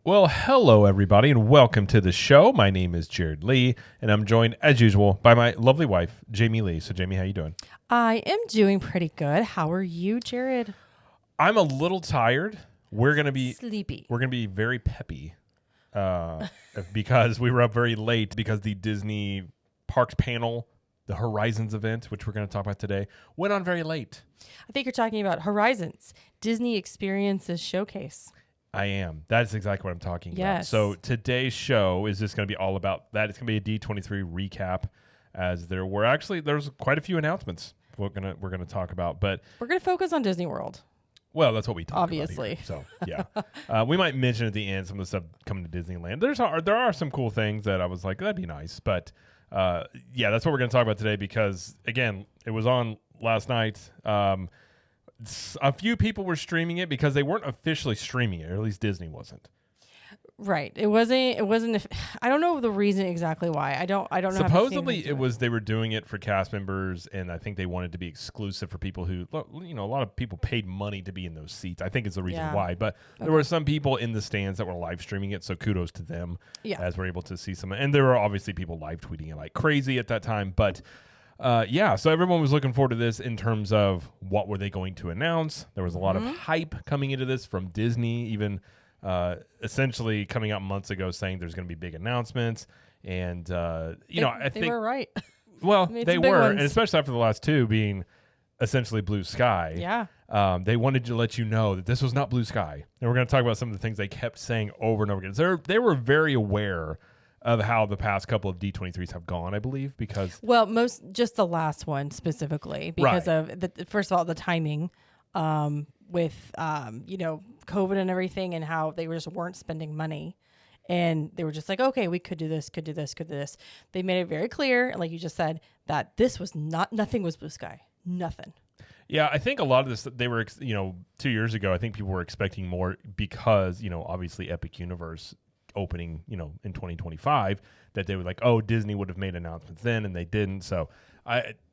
Well, hello everybody, and welcome to the show. My name is Jared Lee, and I'm joined, as usual, by my lovely wife, Jamie Lee. So, Jamie, how you doing? I am doing pretty good. How are you, Jared? I'm a little tired. We're gonna be sleepy. We're gonna be very peppy, because we were up very late because the Disney Parks panel, the Horizons event, which we're gonna talk about today, went on very late. I think you're talking about Horizons, Disney Experiences Showcase. I am. That's exactly what I'm talking about. Yes. So today's show is just going to be all about that. It's going to be a D23 recap, as there's quite a few announcements we're gonna talk about, but We're going to focus on Disney World. well, that's what we talk Obviously. about here. So yeah, we might mention at the end some of the stuff coming to Disneyland. There are some cool things that I was like, that'd be nice, but yeah, that's what we're going to talk about today because again, it was on last night. A few people were streaming it because they weren't officially streaming it, or at least Disney wasn't. Right. It wasn't. I don't know the reason exactly why. I don't know. Supposedly, they were doing it for cast members, and I think they wanted to be exclusive for people who, a lot of people paid money to be in those seats. I think it's the reason why. But there were some people in the stands that were live streaming it, so kudos to them as we're able to see some. And there were obviously people live tweeting it like crazy at that time, but. So everyone was looking forward to this in terms of what were they going to announce. There was a lot of hype coming into this from Disney, even essentially coming out months ago saying there's going to be big announcements. And, I think they were right. Well, they were, ones. and especially after the last two being essentially blue sky. Yeah. They wanted to let you know that this was not blue sky. And we're going to talk about some of the things they kept saying over and over again. They were very aware of how the past couple of D23s have gone, I believe, because... Well, just the last one specifically, because of, first of all, the timing with, COVID and everything and how they just weren't spending money. And they were just like, okay, we could do this, could do this, could do this. They made it very clear, like you just said, that this was nothing was blue sky. Nothing. Yeah, I think a lot of this, they were, 2 years ago, I think people were expecting more because, obviously Epic Universe opening, in 2025, that they were like, oh, Disney would have made announcements then, and they didn't. So,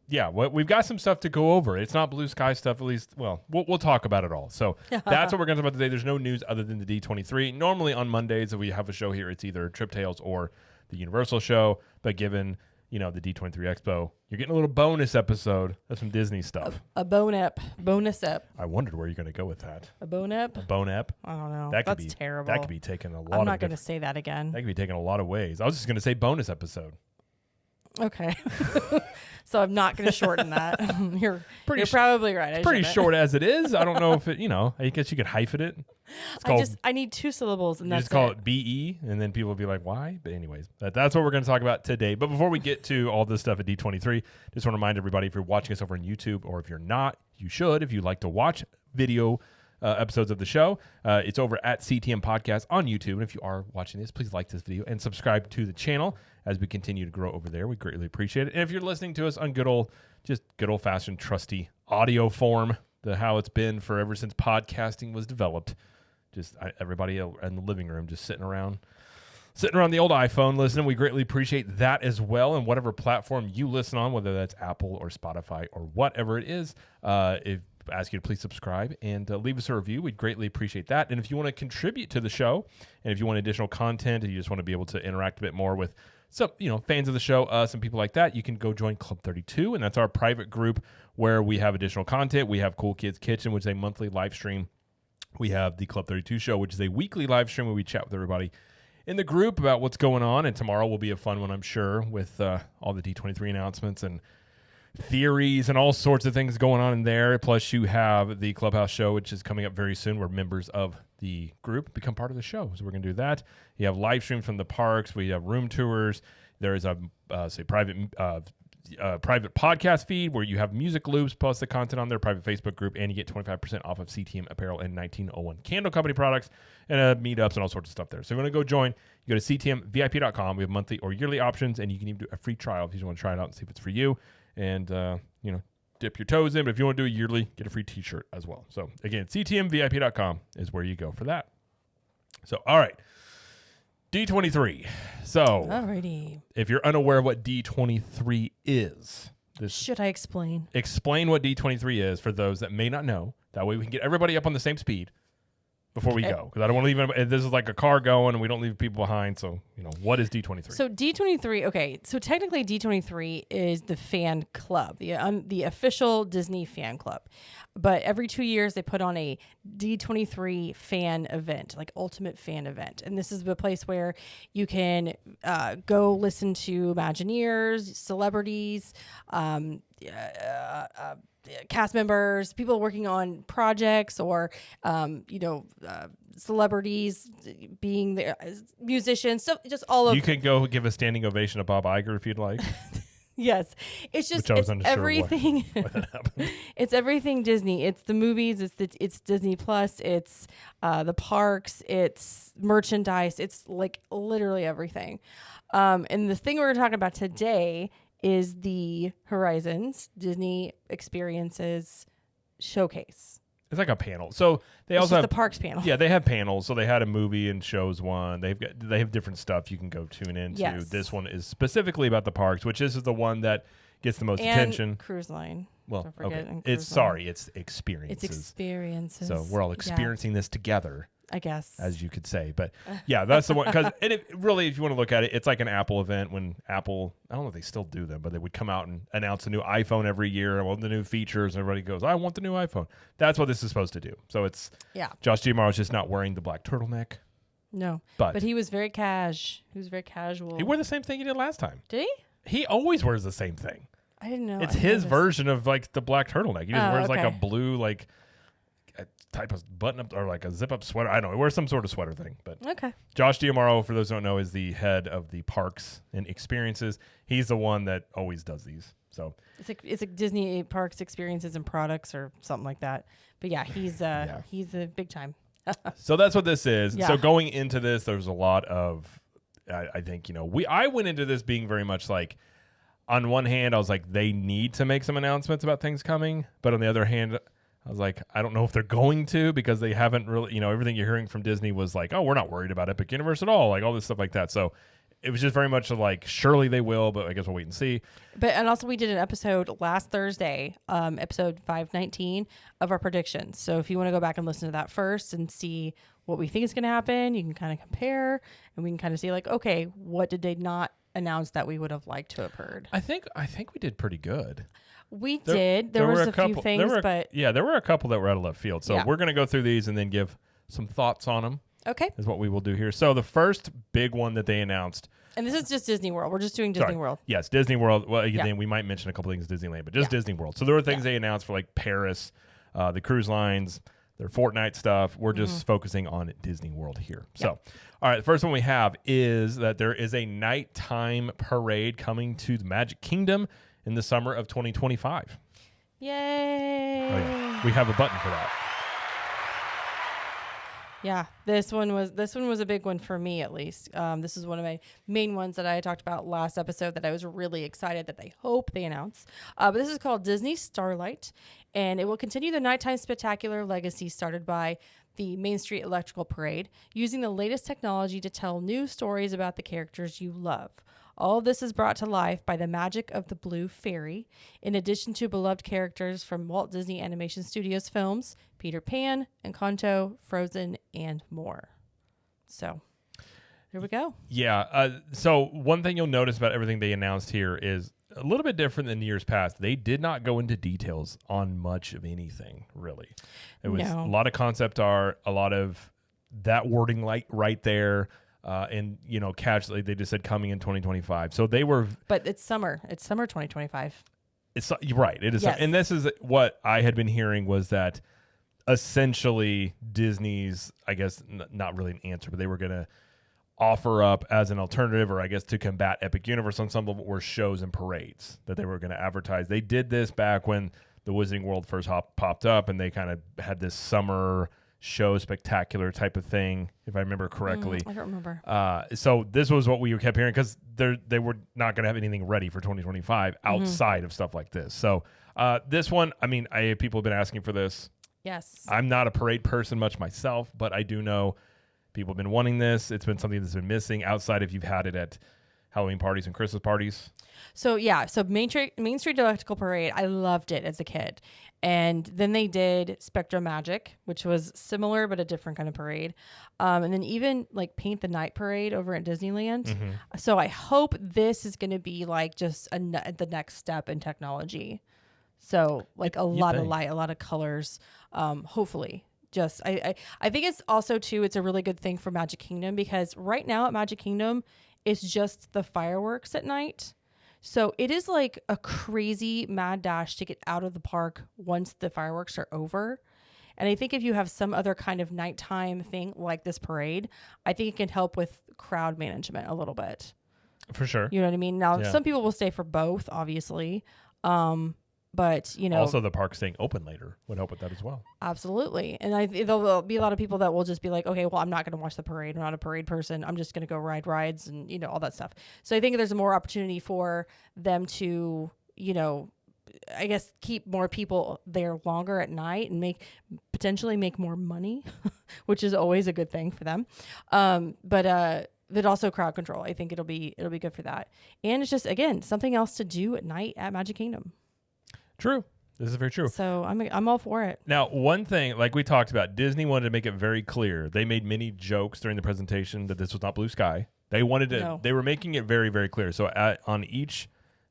we've got some stuff to go over. It's not blue sky stuff, at least. Well, we'll talk about it all. So that's what we're going to talk about today. There's no news other than the D23. Normally on Mondays, if we have a show here, it's either Trip Tales or the Universal show. But given the D23 Expo, you're getting a little bonus episode of some Disney stuff. A bonus ep. I wondered where you're going to go with that. A bone ep? A bone ep? I don't know. That's terrible. That could be taken a lot. I'm not going to say that again. That could be taken a lot of ways. I was just going to say bonus episode. Okay. So I'm not going to shorten that. You're probably right. It's pretty short as it is. I don't know if it, I guess you could hyphen it. I need 2 syllables and that's just call it BE, and then people will be like, why? But anyways, that's what we're going to talk about today. But before we get to all this stuff at D23, just want to remind everybody, if you're watching us over on YouTube, or if you're not, you should, if you'd like to watch video episodes of the show, it's over at CTM Podcast on YouTube. And if you are watching this, please like this video and subscribe to the channel as we continue to grow over there. We greatly appreciate it. And if you're listening to us on good old fashioned trusty audio form, how it's been for ever since podcasting was developed, everybody in the living room just sitting around the old iPhone listening, we greatly appreciate that as well. And whatever platform you listen on, whether that's Apple or Spotify or whatever it is, ask you to please subscribe and leave us a review. We'd greatly appreciate that. And if you want to contribute to the show, and if you want additional content, and you just want to be able to interact a bit more with some, fans of the show, us and people like that, you can go join Club 32, and that's our private group where we have additional content. We have Cool Kids Kitchen, which is a monthly live stream. We have the Club 32 show, which is a weekly live stream where we chat with everybody in the group about what's going on. And tomorrow will be a fun one, I'm sure, with all the D23 announcements and theories and all sorts of things going on in there. Plus, you have the Clubhouse show, which is coming up very soon, where members of the group become part of the show. So we're going to do that. You have live streams from the parks. We have room tours. There is a private podcast feed where you have music loops plus the content on their private Facebook group, and you get 25% off of CTM apparel and 1901 Candle Company products and meetups and all sorts of stuff there. So if you want to go join, you go to ctmvip.com. We have monthly or yearly options, and you can even do a free trial if you just want to try it out and see if it's for you. And, dip your toes in. But if you want to do a yearly, get a free t-shirt as well. So, again, ctmvip.com is where you go for that. So, all right. D23. So, alrighty. If you're unaware of what D23 is, should I explain? Explain what D23 is for those that may not know. That way we can get everybody up on the same speed. before we go, because I don't want to leave. This is like a car going, and we don't leave people behind. So, what is D23? So D23, okay. So technically, D23 is the fan club, the official Disney fan club. But every 2 years, they put on a D23 fan event, like ultimate fan event, and this is the place where you can go listen to Imagineers, celebrities, cast members, people working on projects, or celebrities being there, musicians, stuff, just all of. You can go give a standing ovation to Bob Iger if you'd like. Yes, it's just it's everything. Why that happened. It's everything Disney. It's the movies. It's Disney Plus. It's the parks. It's merchandise. It's like literally everything. And the thing we're talking about today is the Horizons Disney Experiences Showcase. It's like a panel. So they It's also just have the parks panel. Yeah, they have panels. So they had a movie and shows one. They have different stuff you can go tune into. Yes. This one is specifically about the parks, which is the one that gets the most attention. Cruise line. Well, Don't forget, okay. and It's cruise line. it's experiences. It's experiences. So we're all experiencing this together, I guess. as you could say. But yeah, that's the one. Because it really, if you want to look at it, it's like an Apple event when Apple, I don't know if they still do them, but they would come out and announce a new iPhone every year and all the new features. And everybody goes, I want the new iPhone. That's what this is supposed to do. So it's Josh Giammaro's just not wearing the black turtleneck. No. But he was very He was very casual. He wore the same thing he did last time. Did he? He always wears the same thing. I didn't know. It's his version of like the black turtleneck. He just wears like a blue, like a type of button up or like a zip up sweater. I don't know. He wears some sort of sweater thing. But okay. Josh Giamaro, for those who don't know, is the head of the parks and experiences. He's the one that always does these. So it's like Disney parks experiences and products or something like that. But yeah, he's a big time. So that's what this is. Yeah. So going into this, there's a lot of, I think, I went into this being very much like, on one hand, I was like, they need to make some announcements about things coming. But on the other hand, I was like, I don't know if they're going to, because they haven't really, everything you're hearing from Disney was like, oh, we're not worried about Epic Universe at all. Like all this stuff like that. So it was just very much like, surely they will, but I guess we'll wait and see. And also we did an episode last Thursday, episode 519 of our predictions. So if you want to go back and listen to that first and see what we think is going to happen, you can kind of compare and we can kind of see like, okay, what did they not announce that we would have liked to have heard? I think we did pretty good. We did. There was a few things, but there were a couple that were out of left field. So we're going to go through these and then give some thoughts on them. Okay. Is what we will do here. So the first big one that they announced. And this is just Disney World. We're just doing Disney World. Yes, Disney World. Well, then we might mention a couple things Disneyland, but just Disney World. So there were things they announced for like Paris, the cruise lines, their Fortnite stuff. We're just focusing on Disney World here. So, all right, the first one we have is that there is a nighttime parade coming to the Magic Kingdom in the summer of 2025. Yay! Oh, yeah. We have a button for that. Yeah, this one was a big one for me, at least. This is one of my main ones that I talked about last episode that I was really excited that I hope they announce. But this is called Disney Starlight, and it will continue the nighttime spectacular legacy started by the Main Street Electrical Parade, using the latest technology to tell new stories about the characters you love. All of this is brought to life by the magic of the Blue Fairy, in addition to beloved characters from Walt Disney Animation Studios films, Peter Pan, Encanto, Frozen, and more. So, here we go. Yeah. So one thing you'll notice about everything they announced here is a little bit different than years past. They did not go into details on much of anything, really. It was a lot of concept art, a lot of that wording right there. And casually they just said coming in 2025. So they were, but it's summer. It's summer 2025. It's right. It is, yes. And this is what I had been hearing was that essentially Disney's, I guess, not really an answer, but they were going to offer up as an alternative, or I guess to combat Epic Universe on some level, were shows and parades that they were going to advertise. They did this back when the Wizarding World first popped up, and they kind of had this summer show spectacular type of thing, if I remember correctly. I don't remember. So this was what we kept hearing, because they were not going to have anything ready for 2025 outside of stuff like this. So this one, I mean, people have been asking for this. Yes. I'm not a parade person much myself, but I do know people have been wanting this. It's been something that's been missing outside if you've had it at Halloween parties and Christmas parties. So Main Street Electrical Parade, I loved it as a kid. And then they did Spectrum Magic, which was similar but a different kind of parade. And then even like Paint the Night Parade over at Disneyland. Mm-hmm. So I hope this is going to be like just the next step in technology. So like a lot of light, a lot of colors, hopefully. Just I think it's also too, it's a really good thing for Magic Kingdom, because right now at Magic Kingdom, it's just the fireworks at night. So it is like a crazy mad dash to get out of the park once the fireworks are over. And I think if you have some other kind of nighttime thing like this parade, I think it can help with crowd management a little bit. For sure. You know what I mean? Now, some people will stay for both, obviously. But, you know. Also, the park staying open later would help with that as well. Absolutely. And there'll be a lot of people that will just be like, okay, well, I'm not going to watch the parade. I'm not a parade person. I'm just going to go ride rides and, you know, all that stuff. So I think there's more opportunity for them to, you know, I guess keep more people there longer at night and potentially make more money, which is always a good thing for them. But also crowd control. I think it'll be good for that. And it's just, again, something else to do at night at Magic Kingdom. True. This is very true. So I'm all for it. Now, one thing, like we talked about, Disney wanted to make it very clear. They made many jokes during the presentation that this was not blue sky. They wanted to. No. They were making it very, very clear. So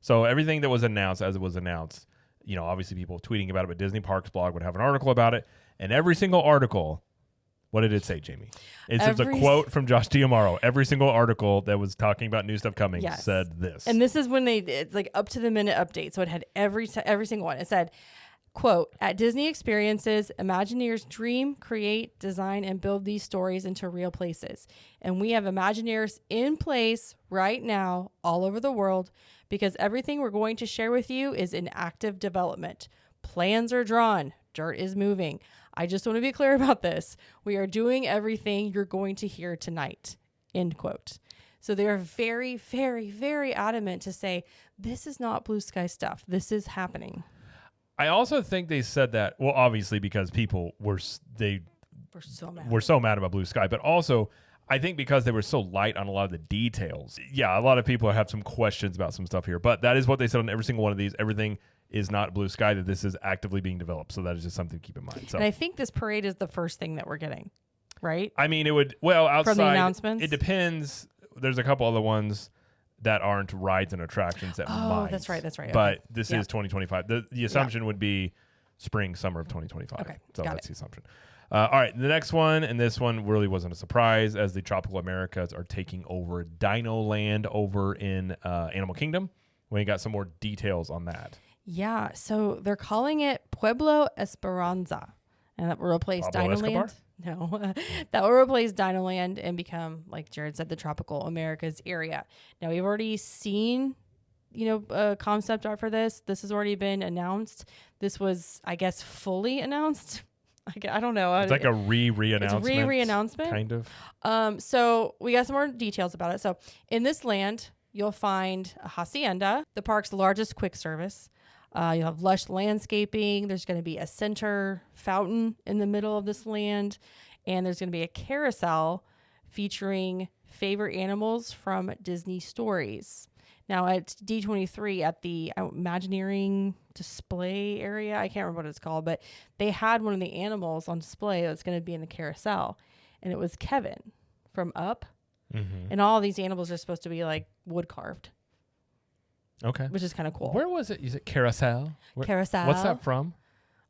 so everything that was announced, as it was announced, you know, obviously people tweeting about it, but Disney Parks blog would have an article about it, and every single article. What did it say, Jamie? It's a quote from Josh D'Amaro. Every single article that was talking about new stuff coming said this. And this is when it's like up to the minute update. So it had every single one. It said, quote, at Disney Experiences, Imagineers dream, create, design, and build these stories into real places. And we have Imagineers in place right now all over the world, because everything we're going to share with you is in active development. Plans are drawn. Dirt is moving. I just want to be clear about this. We are doing everything you're going to hear tonight, end quote. So they are very, very, very adamant to say, this is not blue sky stuff. This is happening. I also think they said that, well, obviously because people were so mad about blue sky, but also I think because they were so light on a lot of the details. Yeah, a lot of people have some questions about some stuff here, but that is what they said on every single one of these. Everything is not blue sky, that this is actively being developed. So that is just something to keep in mind. So, and I think this parade is the first thing that we're getting, right? I mean, it would, well, outside, from the announcements? It depends. There's a couple other ones that aren't rides and attractions that might. Oh, that's right. But okay. this is 2025. The assumption would be spring, summer of 2025. Okay, so that's the assumption. All right, the next one, and this one really wasn't a surprise, as the Tropical Americas are taking over Dino Land over in Animal Kingdom. We got some more details on that. Yeah, so they're calling it Pueblo Esperanza, and that will replace Dino Land. No, that will replace Dino Land and become, like Jared said, the Tropical Americas area. Now, we've already seen, concept art for this. This has already been announced. This was, I guess, fully announced. I don't know. It's like a re-announcement. It's re-announcement. Kind of. So we got some more details about it. So in this land, you'll find a hacienda, the park's largest quick service. You'll have lush landscaping. There's going to be a center fountain in the middle of this land. And there's going to be a carousel featuring favorite animals from Disney stories. Now at D23 at the Imagineering display area, I can't remember what it's called, but they had one of the animals on display that's going to be in the carousel. And it was Kevin from Up. Mm-hmm. And all of these animals are supposed to be like wood carved. Okay. Which is kind of cool. Where was it? Is it Carousel? Carousel. What's that from?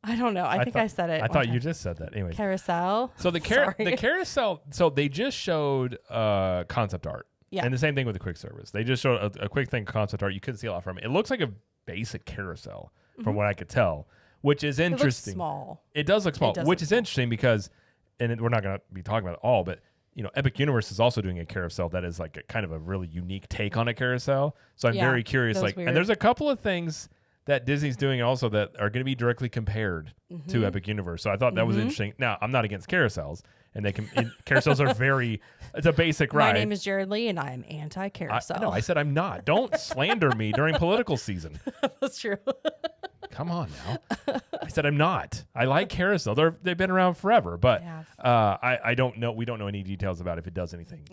I don't know. I think I said it. I thought you just said that. Anyway. Carousel. So the carousel, so they just showed concept art. Yeah. And the same thing with the quick service. They just showed a quick thing, concept art. You couldn't see a lot from it. It looks like a basic carousel from what I could tell, which is interesting. It looks small. It does look small, which is interesting because, and we're not going to be talking about it all, but Epic Universe is also doing a carousel that is like a kind of a really unique take on a carousel. So I'm very curious. And there's a couple of things that Disney's doing also that are going to be directly compared to Epic Universe. So I thought that was interesting. Now, I'm not against carousels, and carousels are it's a basic ride. My name is Jared Lee, and I am anti-carousel. No, I said I'm not. Don't slander me during political season. That's true. Come on now. I said I'm not. I like carousel. They've been around forever, but I don't know. We don't know any details about if it does anything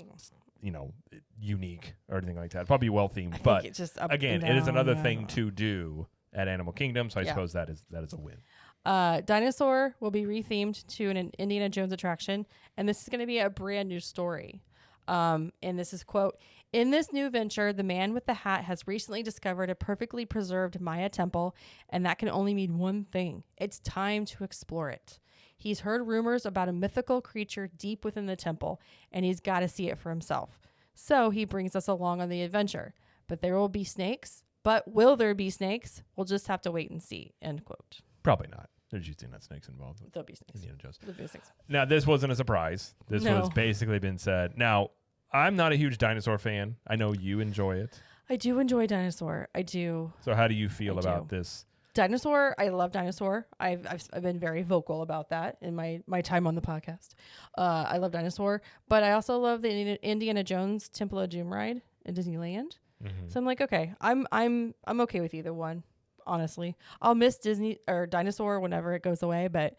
unique or anything like that. It'd probably be well themed, I but think it's just up again, and it is down, another I thing don't know. to do at Animal Kingdom. So I suppose that is a win. Dinosaur will be rethemed to an Indiana Jones attraction, and this is going to be a brand new story. And this is quote, "In this new venture, the man with the hat has recently discovered a perfectly preserved Maya temple, and that can only mean one thing. It's time to explore it. He's heard rumors about a mythical creature deep within the temple, and he's got to see it for himself. So he brings us along on the adventure. But there will be snakes. But will there be snakes? We'll just have to wait and see." End quote. Probably not. There's usually not snakes involved with There'll be snakes. Indiana Jones. There'll be snakes. Now, this wasn't a surprise. This was basically been said. Now, I'm not a huge dinosaur fan. I know you enjoy it. I do enjoy Dinosaur. I do. So how do you feel about this? Dinosaur, I love Dinosaur. I've been very vocal about that in my time on the podcast. I love Dinosaur, but I also love the Indiana Jones Temple of Doom ride in Disneyland. Mm-hmm. So I'm like, okay, I'm okay with either one. Honestly, I'll miss Disney or Dinosaur whenever it goes away, but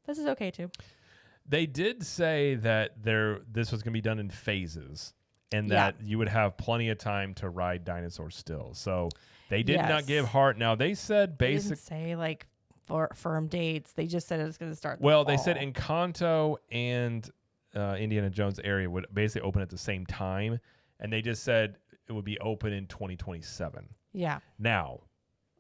this is okay too. They did say that this was going to be done in phases, and that you would have plenty of time to ride dinosaurs still. So they did not give hard. Now they said They didn't say like firm dates. They just said it was going to start. They said Encanto and Indiana Jones area would basically open at the same time, and they just said it would be open in 2027. Yeah. Now,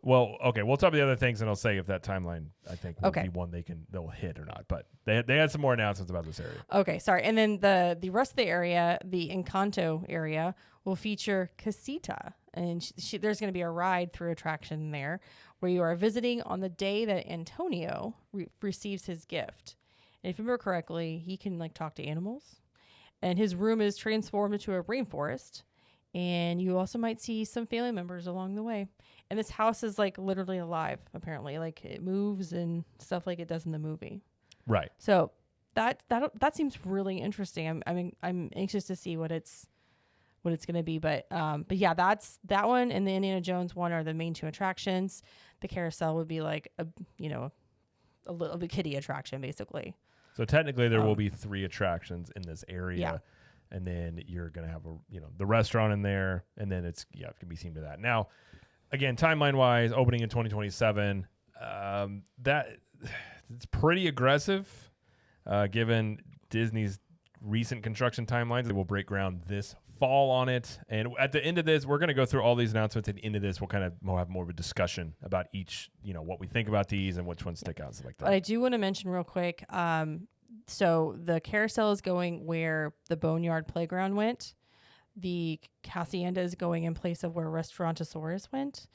well, okay, we'll talk about the other things, and I'll say if that timeline I think will be one they'll hit or not. But they had some more announcements about this area. Okay, sorry. And then the rest of the area, the Encanto area, will feature Casita. And there's going to be a ride through attraction there where you are visiting on the day that Antonio receives his gift. And if you remember correctly, he can like talk to animals. And his room is transformed into a rainforest. And you also might see some family members along the way. And this house is like literally alive, apparently. Like it moves and stuff like it does in the movie. Right. So that seems really interesting. I'm anxious to see what it's going to be. But yeah, that's that one and the Indiana Jones one are the main two attractions. The carousel would be like a little bit kiddie attraction, basically. So technically, there will be 3 attractions in this area. Yeah. And then you're going to have the restaurant in there, and then it's going to be themed to that. Now, again, timeline wise, opening in 2027, that it's pretty aggressive, given Disney's recent construction timelines. They will break ground this fall on it, and at the end of this, we're going to go through all these announcements. At the end of this, we'll have more of a discussion about each, what we think about these and which ones stick out, stuff like that. But I do want to mention real quick. So the carousel is going where the Boneyard Playground went. The Hacienda is going in place of where Restaurantosaurus went.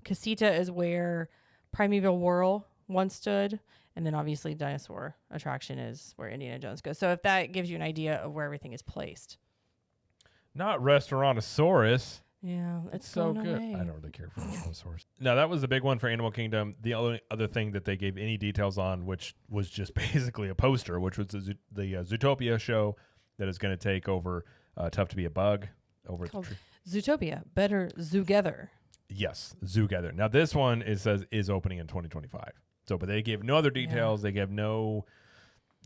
Casita is where Primeval Whirl once stood. And then obviously Dinosaur Attraction is where Indiana Jones goes. So if that gives you an idea of where everything is placed. Not Restaurantosaurus. Yeah, it's so going good. away. I don't really care for Restaurantosaurus. Now, that was the big one for Animal Kingdom. The only other thing that they gave any details on, which was just basically a poster, which was the Zootopia show that is going to take over Tough to Be a Bug. Over called Zootopia. Better Zoogether. Yes, Zoogether. Now, this one is opening in 2025. So, but they gave no other details. They gave no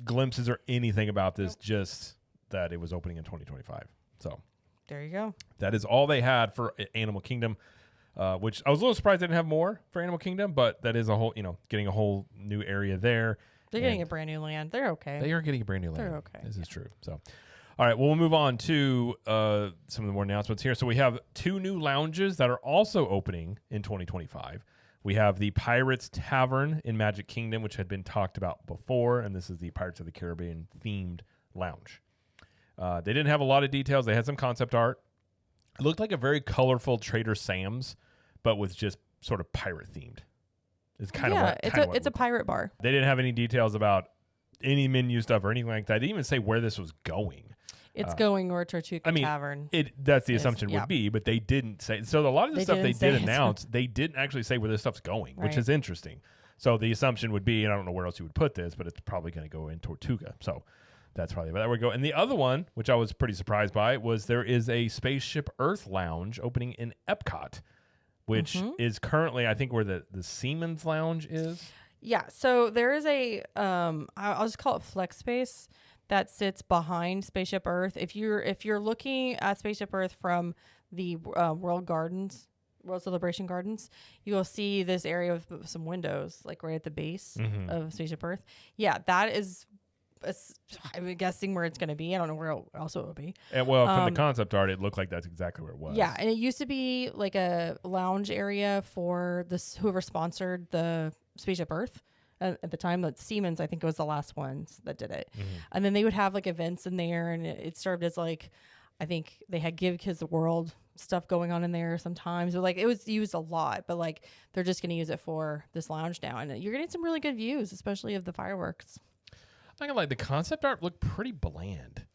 glimpses or anything about this, just that it was opening in 2025. So there you go. That is all they had for Animal Kingdom, which I was a little surprised they didn't have more for Animal Kingdom, but that is a whole, getting a whole new area there. They're getting a brand new land. They're okay. They are getting a brand new land. They're okay. This is true. So, all right, well, we'll move on to some of the more announcements here. So we have 2 new lounges that are also opening in 2025. We have the Pirates Tavern in Magic Kingdom, which had been talked about before, and this is the Pirates of the Caribbean themed lounge. They didn't have a lot of details. They had some concept art. It looked like a very colorful Trader Sam's, but with just sort of pirate themed. It's kind of it's a pirate bar. They didn't have any details about any menu stuff or anything like that. They didn't even say where this was going. It's going where Tortuga Tavern. That's the assumption would be, but they didn't say. So a lot of the stuff they did announce, they didn't actually say where this stuff's going, which is interesting. So the assumption would be, and I don't know where else you would put this, but it's probably going to go in Tortuga. So that's probably where that would go. And the other one, which I was pretty surprised by, was there is a Spaceship Earth lounge opening in Epcot, which is currently, I think, where the Seaman's Lounge is. Yeah. So there is a, I'll just call it Flex Space. that sits behind Spaceship Earth. If you're looking at Spaceship Earth from the World Celebration Gardens, you will see this area with some windows, like right at the base of Spaceship Earth. Yeah, that is. I'm guessing where it's going to be. I don't know where else it will be. And well, from the concept art, it looked like that's exactly where it was. Yeah, and it used to be like a lounge area for this whoever sponsored the Spaceship Earth at the time. That Siemens, I think, it was the last ones that did it. And then they would have like events in there, and it served as like, I think they had Give Kids the World stuff going on in there sometimes. But like it was used a lot, but like they're just going to use it for this lounge now, and you're getting some really good views, especially of the fireworks. I'm not gonna lie, the concept art looked pretty bland.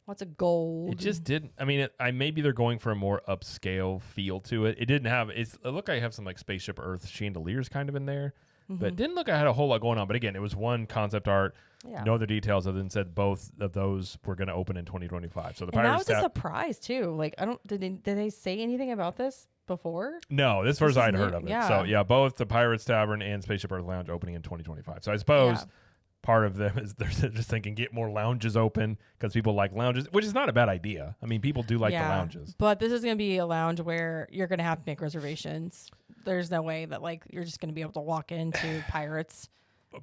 Lots of gold. It just didn't. I mean, maybe they're going for a more upscale feel to it. It didn't have. It looked like I have some like Spaceship Earth chandeliers kind of in there, but it didn't look like I had a whole lot going on. But again, it was one concept art. Yeah. No other details other than said both of those were going to open in 2025. So the Pirates. That was a surprise too. Like did they say anything about this before? No, this first I'd heard of it. Yeah. So yeah, both the Pirates Tavern and Spaceship Earth Lounge opening in 2025. So I suppose. Yeah. Part of them is they're just thinking get more lounges open because people like lounges, which is not a bad idea. I mean, people do like the lounges. But this is going to be a lounge where you're going to have to make reservations. There's no way that like you're just going to be able to walk into Pirates.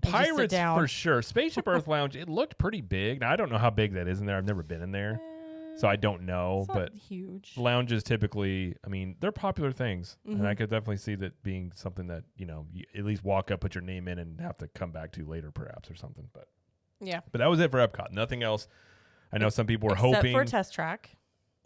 Pirates for sure. Spaceship Earth Lounge, it looked pretty big. Now, I don't know how big that is in there. I've never been in there. So I don't know, it's but not huge. Lounges typically, I mean, they're popular things, and I could definitely see that being something that you at least walk up, put your name in, and have to come back to later, perhaps, or something. But yeah, but that was it for Epcot. Nothing else. I know some people were hoping for Test Track.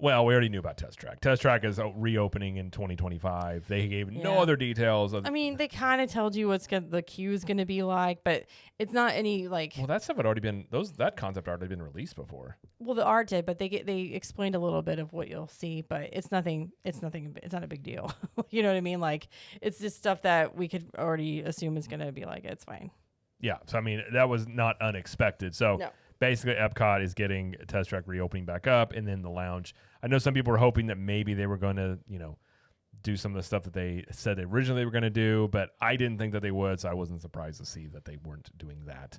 Well, we already knew about Test Track. Test Track is reopening in 2025. They gave no other details. I mean, they kind of told you the queue is going to be like, but it's not any like. Well, that stuff had already been that concept art had been released before. Well, the art did, but they explained a little bit of what you'll see, but it's nothing. It's nothing. It's not a big deal. You know what I mean? Like it's just stuff that we could already assume is going to be like it's fine. Yeah. So I mean, that was not unexpected. So. No. Basically, Epcot is getting Test Track reopening back up, and then the lounge. I know some people were hoping that maybe they were going to, do some of the stuff that they said they originally were going to do, but I didn't think that they would, so I wasn't surprised to see that they weren't doing that.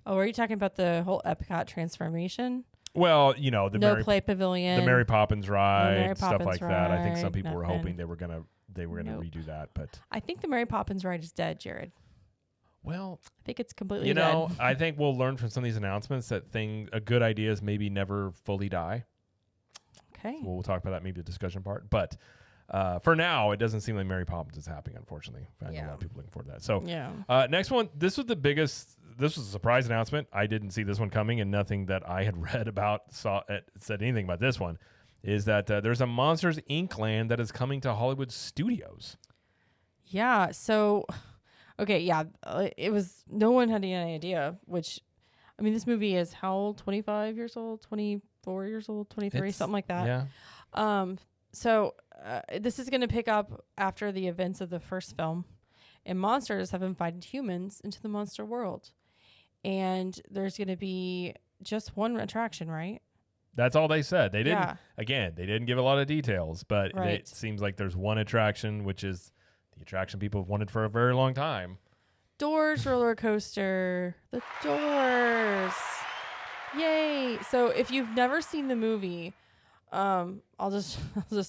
Are you talking about the whole Epcot transformation? Well, the play pavilion, the Mary Poppins ride, stuff like that. I think some people were hoping they were gonna redo that, but I think the Mary Poppins ride is dead, Jared. Well, I think it's completely dead. I think we'll learn from some of these announcements that good ideas maybe never fully die. Okay. So we'll talk about that maybe the discussion part. But for now, it doesn't seem like Mary Poppins is happening, unfortunately. I know a lot of people looking forward to that. So next one, this was a surprise announcement. I didn't see this one coming, and nothing that I had read about said anything about this one, is that there's a Monsters, Inc. land that is coming to Hollywood Studios. Yeah, so... Okay, yeah, it was, no one had any idea, which, I mean, this movie is how old? 25 years old, 24 years old, 23, something like that. Yeah. So this is going to pick up after the events of the first film, and monsters have invited humans into the monster world. And there's going to be just one attraction, right? That's all they said. They didn't give a lot of details, but it seems like there's one attraction, which is the attraction people have wanted for a very long time. Doors roller coaster. The Doors. Yay. So if you've never seen the movie, I'll just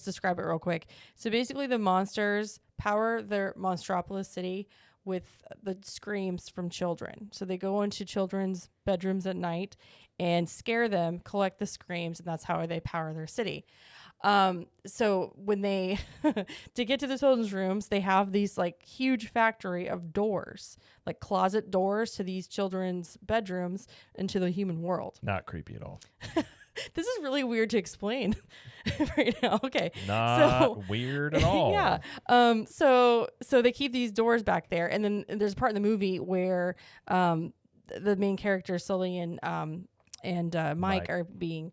describe it real quick. So basically the monsters power their Monstropolis city with the screams from children. So they go into children's bedrooms at night and scare them, collect the screams, and that's how they power their city. So when they, to get to the children's rooms, they have these like huge factory of doors, like closet doors to these children's bedrooms into the human world. Not creepy at all. This is really weird to explain right now. Okay. Not weird at all. Yeah. So they keep these doors back there. And then there's a part in the movie where, the main characters, Sully and Mike are being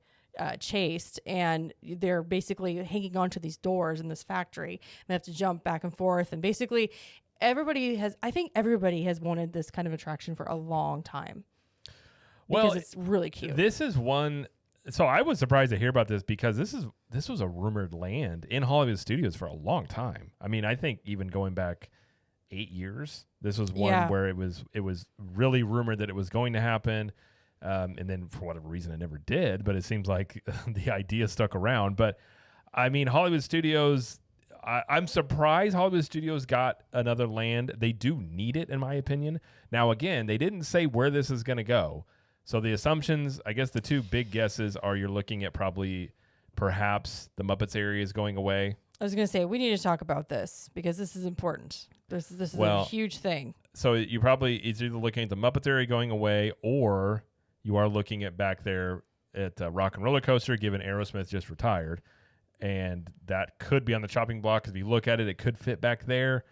chased, and they're basically hanging onto these doors in this factory. They have to jump back and forth, and basically everybody has wanted this kind of attraction for a long time. Because it's really cute. This is one. So I was surprised to hear about this because this was a rumored land in Hollywood Studios for a long time. I mean, I think even going back 8 years, this was one where it was really rumored that it was going to happen. And then for whatever reason, it never did. But it seems like the idea stuck around. But I mean, Hollywood Studios, I'm surprised Hollywood Studios got another land. They do need it, in my opinion. Now, again, they didn't say where this is going to go. So the assumptions, I guess the two big guesses are you're looking at perhaps the Muppets area is going away. I was going to say, we need to talk about this because this is important. This is a huge thing. So it's either looking at the Muppets area going away, or you are looking at back there at Rock and Roller Coaster, given Aerosmith just retired. And that could be on the chopping block. If you look at it, it could fit back there.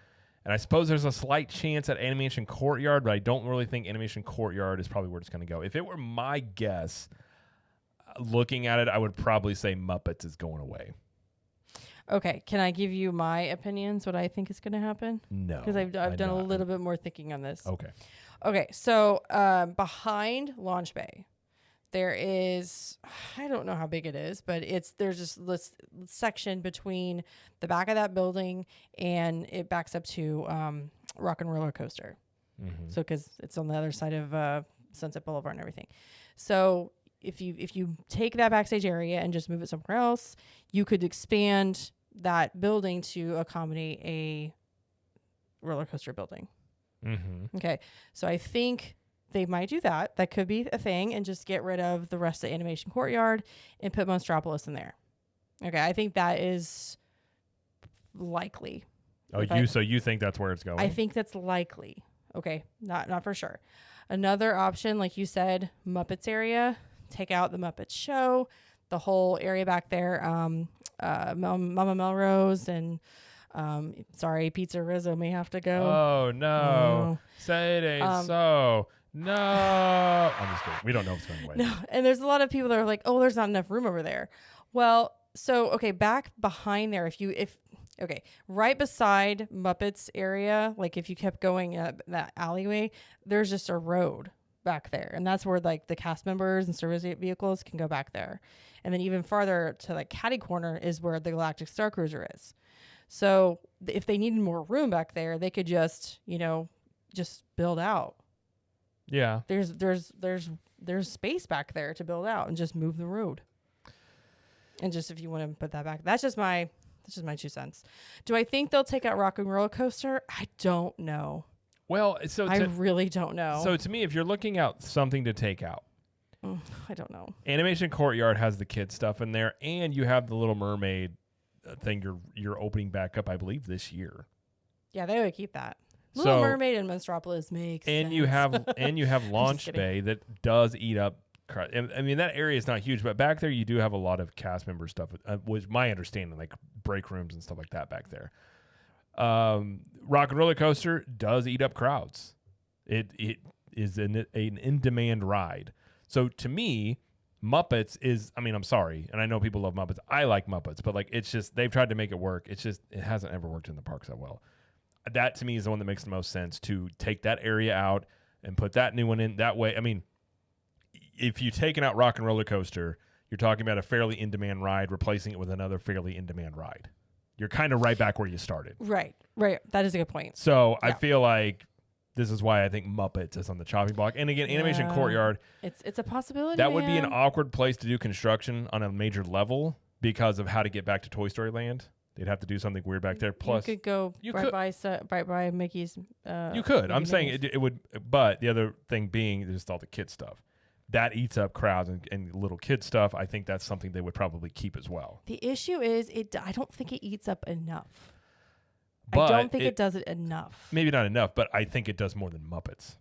And I suppose there's a slight chance at Animation Courtyard, but I don't really think Animation Courtyard is probably where it's going to go. If it were my guess, looking at it, I would probably say Muppets is going away. Okay, can I give you my opinions, what I think is going to happen? No. Because I've done a little bit more thinking on this. Okay, so behind Launch Bay, there is, I don't know how big it is, but there's this section between the back of that building and it backs up to Rock and Roller Coaster. Mm-hmm. So because it's on the other side of Sunset Boulevard and everything. So if you take that backstage area and just move it somewhere else, you could expand that building to accommodate a roller coaster building. Mm-hmm. Okay, so I think they might do that. That could be a thing, and just get rid of the rest of Animation Courtyard and put Monstropolis in there. Okay, I think that is likely. So you think that's where it's going? I think that's likely. Okay, not for sure. Another option, like you said, Muppets area. Take out the Muppets show, the whole area back there. Mama Melrose and Pizza Rizzo may have to go. Oh no! Say it ain't so. No, I'm just kidding. We don't know if it's going away. No, and there's a lot of people that are like, "Oh, there's not enough room over there." Well, so okay, back behind there, right beside Muppets area, like if you kept going that alleyway, there's just a road back there, and that's where like the cast members and service vehicles can go back there. And then even farther to like Caddy Corner is where the Galactic Star Cruiser is. So if they needed more room back there, they could just build out. Yeah. There's space back there to build out and just move the road. And just if you want to put that back, that's just my 2 cents. Do I think they'll take out Rock and Roller Coaster? I don't know. Well, I really don't know. So to me, if you're looking at something to take out, I don't know. Animation Courtyard has the kid stuff in there, and you have the Little Mermaid thing you're opening back up, I believe, this year. Yeah, they would keep that. Little Mermaid and Monstropolis makes sense. You have Launch Bay that does eat up. I mean, that area is not huge, but back there you do have a lot of cast member stuff, was my understanding, like break rooms and stuff like that back there. Rock and Roller Coaster does eat up crowds. It is an in-demand ride. So to me, Muppets is, I mean, I'm sorry, and I know people love Muppets. I like Muppets, but like it's just, they've tried to make it work. It's just, it hasn't ever worked in the parks that well. That to me is the one that makes the most sense, to take that area out and put that new one in. That way, I mean, if you've taken out Rock and Roller Coaster, you're talking about a fairly in-demand ride, replacing it with another fairly in-demand ride. You're kind of right back where you started. Right. That is a good point. So yeah. I feel like this is why I think Muppets is on the chopping block. And again, Animation Courtyard. It's a possibility. That would be an awkward place to do construction on a major level because of how to get back to Toy Story Land. They'd have to do something weird back there. Plus, you could go right by Mickey's. You could. I'm saying it would. But the other thing being just all the kid stuff. That eats up crowds and little kid stuff. I think that's something they would probably keep as well. The issue is, I don't think it eats up enough. But I don't think it does it enough. Maybe not enough, but I think it does more than Muppets.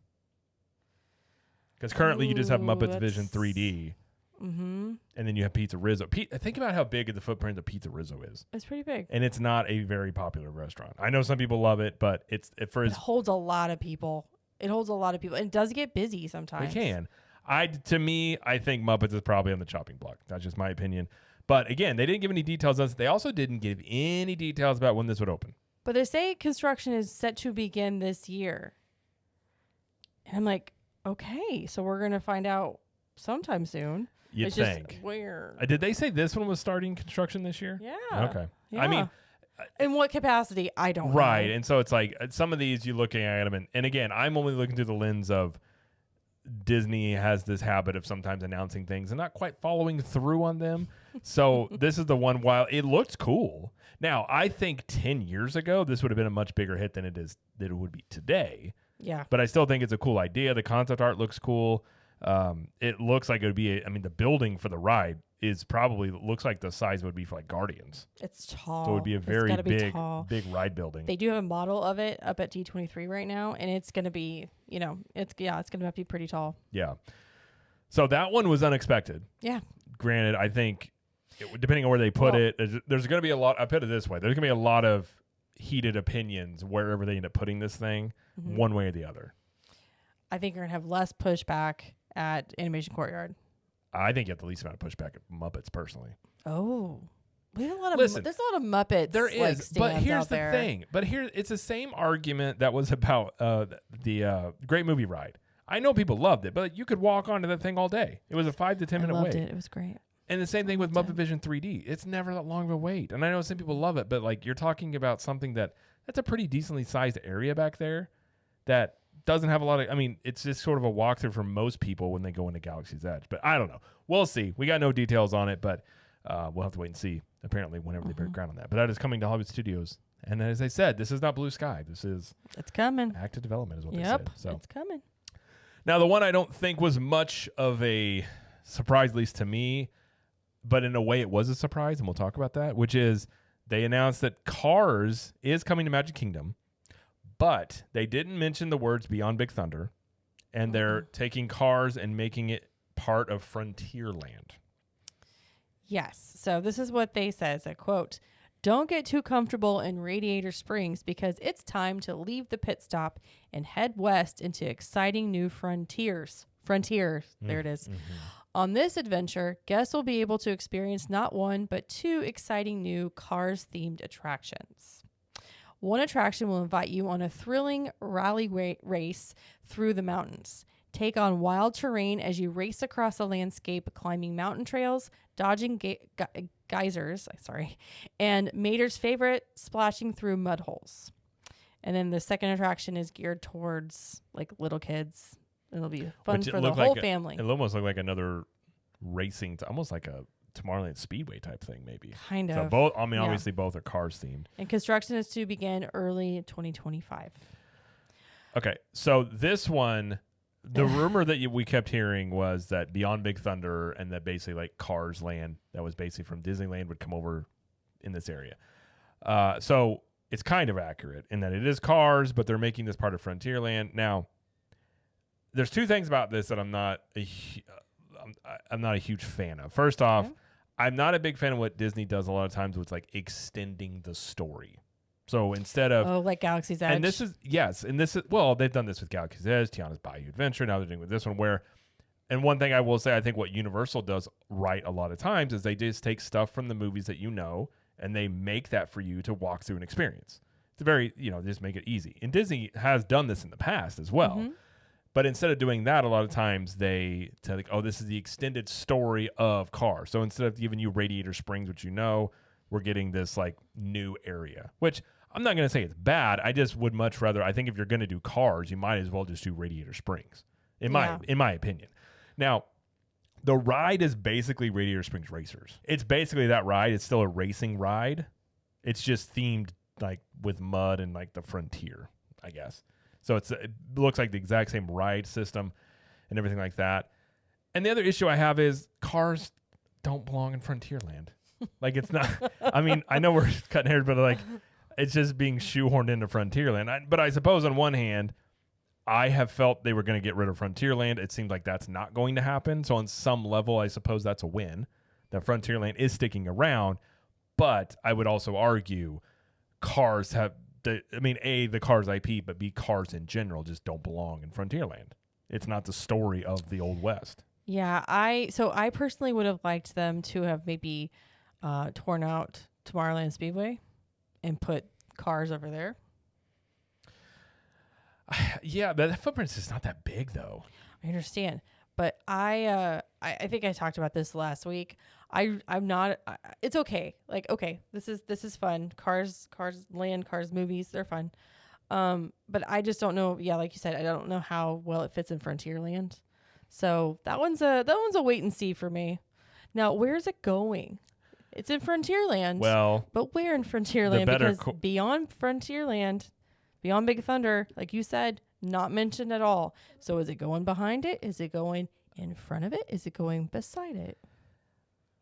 Because currently you just have Muppets Vision 3D. Mm-hmm. And then you have Pizza Rizzo. Think about how big the footprint of Pizza Rizzo is. It's pretty big. And it's not a very popular restaurant. I know some people love it, but it holds a lot of people. And it does get busy sometimes. It can. I think Muppets is probably on the chopping block. That's just my opinion. But again, they didn't give any details on this. They also didn't give any details about when this would open. But they say construction is set to begin this year. And I'm like, okay, so we're going to find out sometime soon. You'd think. Just where? Did they say this one was starting construction this year? Yeah. Okay. Yeah. I mean, in what capacity? I don't know. Right. And so it's like some of these you're looking at them. And again, I'm only looking through the lens of Disney has this habit of sometimes announcing things and not quite following through on them. So this is the one. While it looked cool, now I think 10 years ago this would have been a much bigger hit than it would be today. Yeah. But I still think it's a cool idea. The concept art looks cool. It looks like it would be. The building for the ride is probably looks like the size would be for like Guardians. It's tall. So it would be a very big ride building. They do have a model of it up at D23 right now, and it's going to be, it's going to have to be pretty tall. Yeah. So that one was unexpected. Yeah. Granted, I think depending on where they put it, there's going to be a lot. I put it this way: there's going to be a lot of heated opinions wherever they end up putting this thing, one way or the other. I think you're going to have less pushback at Animation Courtyard. I think you have the least amount of pushback at Muppets, personally. Oh, there's a lot of Muppets. There is, but here's the there. thing. But it's the same argument that was about the Great Movie Ride. I know people loved it, but you could walk onto that thing all day. It was a 5 to 10 minute wait. It was great. And the same thing with Muppet Vision 3D. It's never that long of a wait. And I know some people love it, but like you're talking about something that's a pretty decently sized area back there that doesn't have a lot of, it's just sort of a walkthrough for most people when they go into Galaxy's Edge. But I don't know. We'll see. We got no details on it, but we'll have to wait and see, apparently, whenever they break ground on that. But that is coming to Hollywood Studios. And as I said, this is not Blue Sky. It's coming. Active development is what they said. So it's coming. Now, the one I don't think was much of a surprise, at least to me, but in a way it was a surprise, and we'll talk about that, which is they announced that Cars is coming to Magic Kingdom. But they didn't mention the words Beyond Big Thunder, and they're taking Cars and making it part of Frontierland. Yes. So this is what they said. It's a quote, "Don't get too comfortable in Radiator Springs because it's time to leave the pit stop and head west into exciting new frontiers. There it is. Mm-hmm. On this adventure, guests will be able to experience not one, but 2 exciting new Cars-themed attractions. One attraction will invite you on a thrilling rally race through the mountains. Take on wild terrain as you race across the landscape, climbing mountain trails, dodging geysers, and Mater's favorite, splashing through mud holes. And then the second attraction is geared towards like little kids. It'll be fun for the whole family. It almost looked like another racing, almost like a Tomorrowland Speedway type thing, maybe. Kind of. So both, obviously both are Cars themed. And construction is to begin early 2025. Okay, so this one, the rumor that we kept hearing was that Beyond Big Thunder and that basically like Cars Land, that was basically from Disneyland, would come over in this area. So it's kind of accurate in that it is Cars, but they're making this part of Frontierland. Now, there's 2 things about this that I'm not a huge fan of. First off, I'm not a big fan of what Disney does a lot of times with like extending the story. So instead of like Galaxy's Edge. And this is they've done this with Galaxy's Edge, Tiana's Bayou Adventure. Now they're doing it with this one and one thing I will say, I think what Universal does right a lot of times is they just take stuff from the movies that and they make that for you to walk through an experience. It's very, just make it easy. And Disney has done this in the past as well. Mm-hmm. But instead of doing that, a lot of times they tell like, this is the extended story of Cars. So instead of giving you Radiator Springs, which we're getting this like new area, which I'm not going to say it's bad. I just would much rather, I think if you're going to do Cars, you might as well just do Radiator Springs, in my opinion. Now, the ride is basically Radiator Springs Racers. It's basically that ride. It's still a racing ride. It's just themed like with mud and like the frontier, I guess. So it looks like the exact same ride system and everything like that. And the other issue I have is Cars don't belong in Frontierland. Like it's not, I know we're cutting hairs, but like it's just being shoehorned into Frontierland. But I suppose on one hand, I have felt they were going to get rid of Frontierland. It seems like that's not going to happen. So on some level, I suppose that's a win. That Frontierland is sticking around. But I would also argue Cars have, the Cars IP, but B, Cars in general just don't belong in Frontierland. It's not the story of the Old West. Yeah, I personally would have liked them to have maybe torn out Tomorrowland Speedway and put Cars over there. Yeah, but that footprint's just not that big, though. I understand, but I think I talked about this last week. I'm not. It's okay. Like, okay, this is fun. Cars Land, Cars movies, they're fun. But I just don't know. Yeah, like you said, I don't know how well it fits in Frontierland. So that one's a wait and see for me. Now, where's it going? It's in Frontierland. Well, but where in Frontierland? Because beyond Frontierland, beyond Big Thunder, like you said, not mentioned at all. So is it going behind it? Is it going in front of it? Is it going beside it?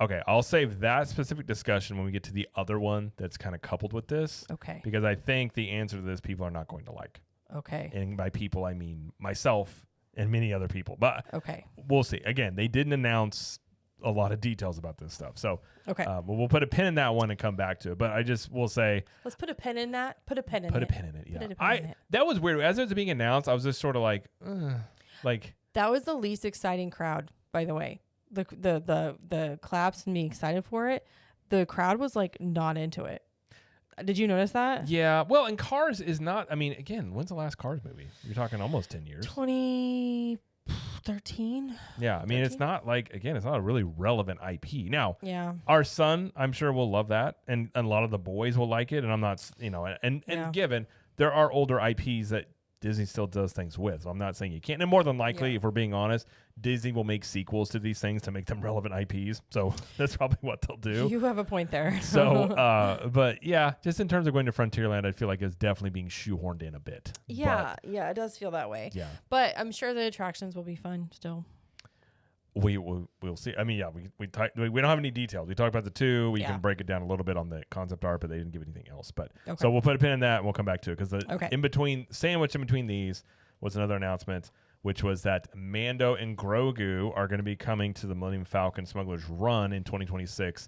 Okay, I'll save that specific discussion when we get to the other one that's kind of coupled with this. Okay. Because I think the answer to this people are not going to like. Okay. And by people, I mean myself and many other people. But okay, we'll see. Again, they didn't announce a lot of details about this stuff. So okay, we'll put a pin in that one and come back to it. But I just will say, let's put a pin in that. Put a pin in it. Put a pin in it. Yeah. That was weird. As it was being announced, I was just sort of like that was the least exciting crowd, by the way. The claps and being excited for it. The crowd was like not into it. Did you notice that? Yeah. Well, and Cars is not. I mean, again, when's the last Cars movie? You're talking almost 10 years. 2013. Yeah. I mean, 13? It's not like, again, it's not a really relevant IP. Now, yeah, our son, I'm sure, will love that, and a lot of the boys will like it. And I'm not, and given there are older IPs that Disney still does things with. So I'm not saying you can't. And more than likely, if we're being honest, Disney will make sequels to these things to make them relevant IPs. So that's probably what they'll do. You have a point there. So, but yeah, just in terms of going to Frontierland, I feel like it's definitely being shoehorned in a bit. Yeah, it does feel that way. Yeah. But I'm sure the attractions will be fun still. We'll see. I mean, yeah, we don't have any details. We talked about the two. We can break it down a little bit on the concept art, but they didn't give anything else. But so we'll put a pin in that and we'll come back to it because sandwich in between these was another announcement, which was that Mando and Grogu are going to be coming to the Millennium Falcon Smuggler's Run in 2026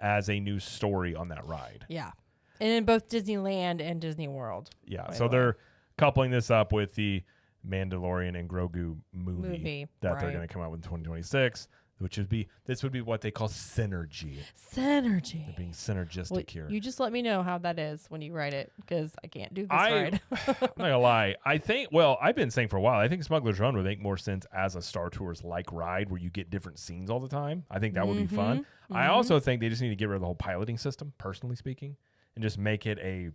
as a new story on that ride. Yeah, and in both Disneyland and Disney World. Yeah, so they're coupling this up with the Mandalorian and Grogu movie that they're going to come out with in 2026, this would be what they call synergy. They're being synergistic here. You just let me know how that is when you write it, because I can't do this ride. I'm not gonna lie. I've been saying for a while, I think Smuggler's Run would make more sense as a Star Tours like ride where you get different scenes all the time. I think that would be fun. I also think they just need to get rid of the whole piloting system, personally speaking, and just make it a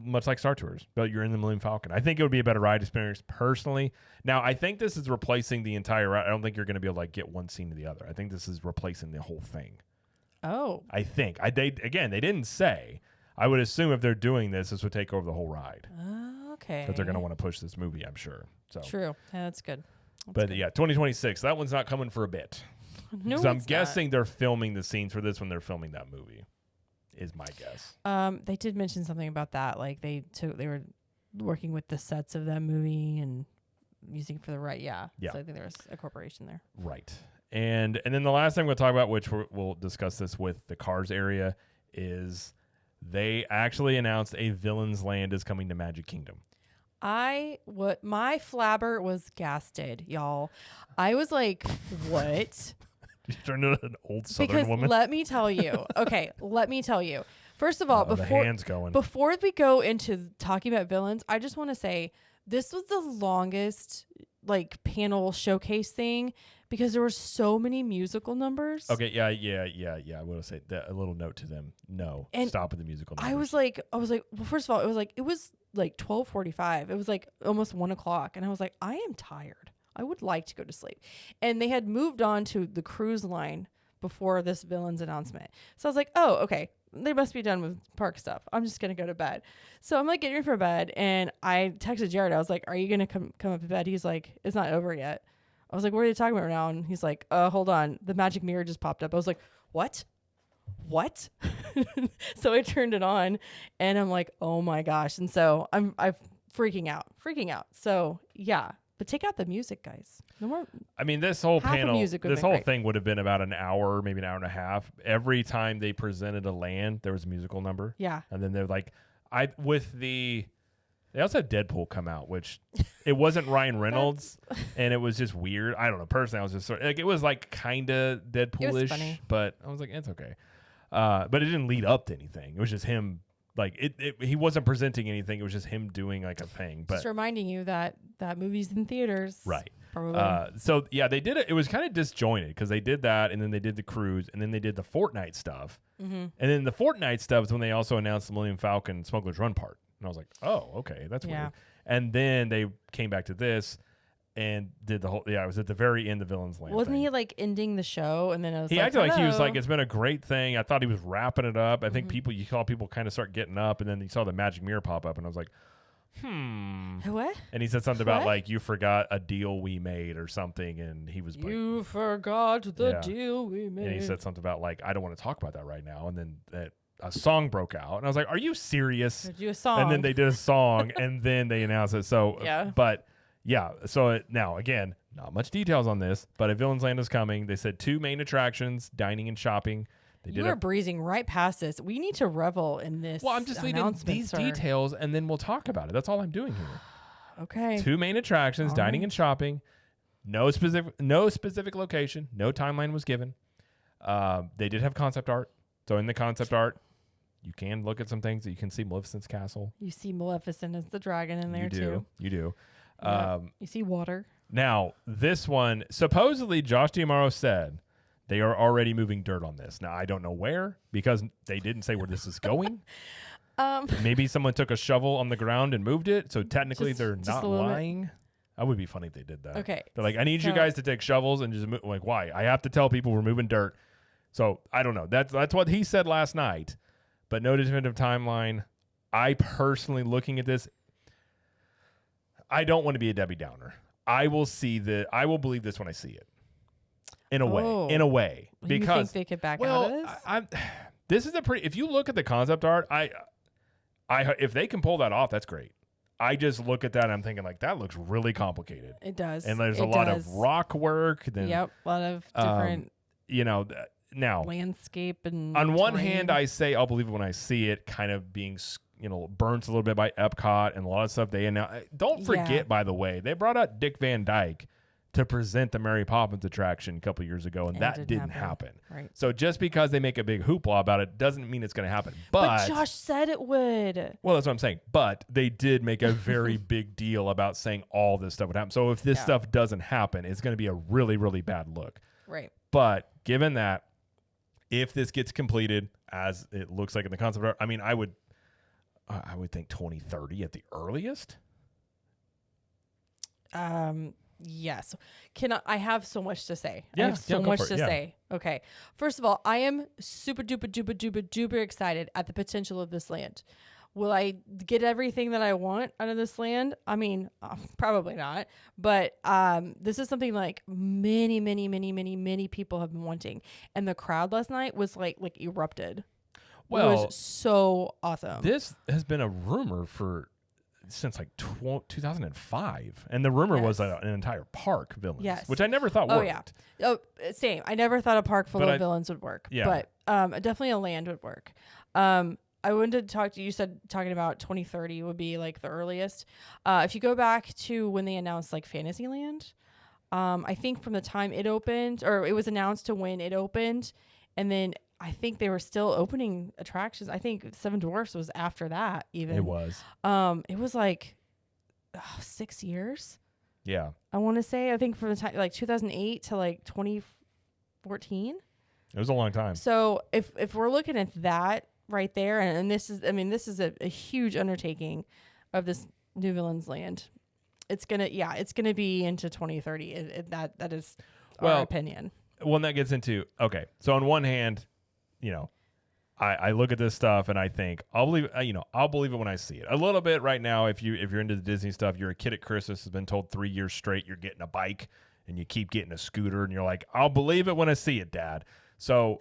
much like Star Tours, but you're in the Millennium Falcon. I think it would be a better ride experience personally. Now, I think this is replacing the entire ride. I don't think you're going to be able to get one scene to the other. I think this is replacing the whole thing. Oh. I think. They didn't say. I would assume if they're doing this would take over the whole ride. Okay. But they're going to want to push this movie, I'm sure. So true. Yeah, that's good. But 2026. That one's not coming for a bit. No, so I'm guessing they're filming the scenes for this when they're filming that movie. Is my guess. They did mention something about that. Like they were working with the sets of that movie and using for the right. Yeah. So I think there was a corporation there. Right. And then the last thing we'll talk about, which we'll discuss this with the Cars area, is they actually announced a Villains Land is coming to Magic Kingdom. My flabber was gasted, y'all. I was like, what? You turned into an old Southern woman. Let me tell you. First of all, before we go into talking about villains, I just want to say this was the longest panel showcase thing because there were so many musical numbers. Okay, yeah. I would say that a little note to them. No, stop with the musical numbers. I was like, well, first of all, it was like 12:45. It was like almost 1:00, and I was like, I am tired. I would like to go to sleep. And they had moved on to the cruise line before this villains announcement. So I was like, oh, okay. They must be done with park stuff. I'm just going to go to bed. So I'm getting ready for bed. And I texted Jared. I was like, are you going to come up to bed? He's like, it's not over yet. I was like, what are you talking about right now? And he's like, hold on. The magic mirror just popped up. I was like, what? So I turned it on and I'm like, oh my gosh. And so I'm freaking out. So yeah. But take out the music, guys. No more. I mean, this whole panel, this whole thing would have been about an hour, maybe an hour and a half. Every time they presented a land, there was a musical number. Yeah. And then they're like, they also had Deadpool come out, which it wasn't Ryan Reynolds, and it was just weird. I don't know. Personally, I was just it was kind of Deadpool-ish, but I was like, it's okay. But it didn't lead up to anything. It was just him. He wasn't presenting anything. It was just him doing a thing. But just reminding you that movie's in theaters. Right. Probably. So yeah, they did it. It was kind of disjointed because they did that, and then they did the cruise, and then they did the Fortnite stuff. Mm-hmm. And then the Fortnite stuff is when they also announced the Millennium Falcon Smuggler's Run part. And I was like, oh, okay, that's weird. And then they came back to this. and did the whole. Yeah, it was at the very end of Villains Land. Wasn't thing. he like ending the show? And then I was he like, acted like he was hello. like, it's been a great thing. I thought he was wrapping it up. I think you saw people kind of start getting up, and then you saw the magic mirror pop up, and I was like, What? And he said something about like, you forgot a deal we made or something, and he was You forgot the deal we made. And he said something about like, I don't want to talk about that right now. And then a song broke out, and I was like, are you serious? Did you a song? And then they did a song, and then they announced it. So but yeah, so now again, not much details on this, but a Villains Land is coming. They said 2 main attractions, dining and shopping. You are breezing right past this. We need to revel in this. Well, I'm just leaving these details, and then we'll talk about it. That's all I'm doing here. Okay. 2 main attractions, dining and shopping. No specific location. No timeline was given. They did have concept art. So in the concept art, you can look at some things that you can see Maleficent's castle. You see Maleficent as the dragon in there too. You do. You see water. Now, this one, supposedly Josh D'Amaro said they are already moving dirt on this. Now, I don't know where, because they didn't say where this is going. Maybe someone took a shovel on the ground and moved it, so technically they're not lying. That would be funny if they did that. Okay. They're like, I need you guys to take shovels and just move. Like, why? I have to tell people we're moving dirt. So, I don't know. That's what he said last night, but no definitive timeline. I personally, looking at this, I don't want to be a Debbie Downer. I will believe this when I see it. In a way, because you think they could back out of this? This is if you look at the concept art, if they can pull that off, that's great. I just look at that and I'm thinking like, that looks really complicated. It does. And there's a lot of rock work. Then, a lot of different, now landscape and on one terrain. hand, I say I'll believe it when I see it kind of being, burnt a little bit by Epcot and a lot of stuff they announced. Don't forget, by the way, they brought out Dick Van Dyke to present the Mary Poppins attraction a couple years ago, and that didn't happen. Right. So just because they make a big hoopla about it doesn't mean it's going to happen. But Josh said it would. Well, that's what I'm saying. But they did make a very big deal about saying all this stuff would happen. So if this stuff doesn't happen, it's going to be a really, really bad look. Right. But given that, if this gets completed as it looks like in the concept art, I mean, I would think 2030 at the earliest. Yes. I have so much to say. Yeah, I have so much to Yeah. say. Okay. First of all, I am super duper duper duper duper excited at the potential of this land. Will I get everything that I want out of this land? I mean, probably not. But this is something like many people have been wanting. And the crowd last night was like erupted. Well, it was so awesome. This has been a rumor since like 2005, and the rumor was an entire park villains, which I never thought worked. Oh, same. I never thought a park full of villains would work. Yeah. But definitely a land would work. I wanted to talk to you. Said talking about 2030 would be like the earliest. If you go back to when they announced like Fantasyland, I think from the time it opened, or it was announced to when it opened, and then I think they were still opening attractions. I think Seven Dwarfs was after that even. It was. It was like 6 years. Yeah. I want to say, I think from the time like 2008 to like 2014. It was a long time. So if we're looking at that right there, and this is a huge undertaking of this New Villains Land. It's gonna be into 2030. That is our opinion. Well, and that gets into, okay. So on one hand, I look at this stuff and I think I'll believe it when I see it. A little bit right now, if you're into the Disney stuff, you're a kid at Christmas, has been told 3 years straight you're getting a bike and you keep getting a scooter and you're like, I'll believe it when I see it, Dad. So,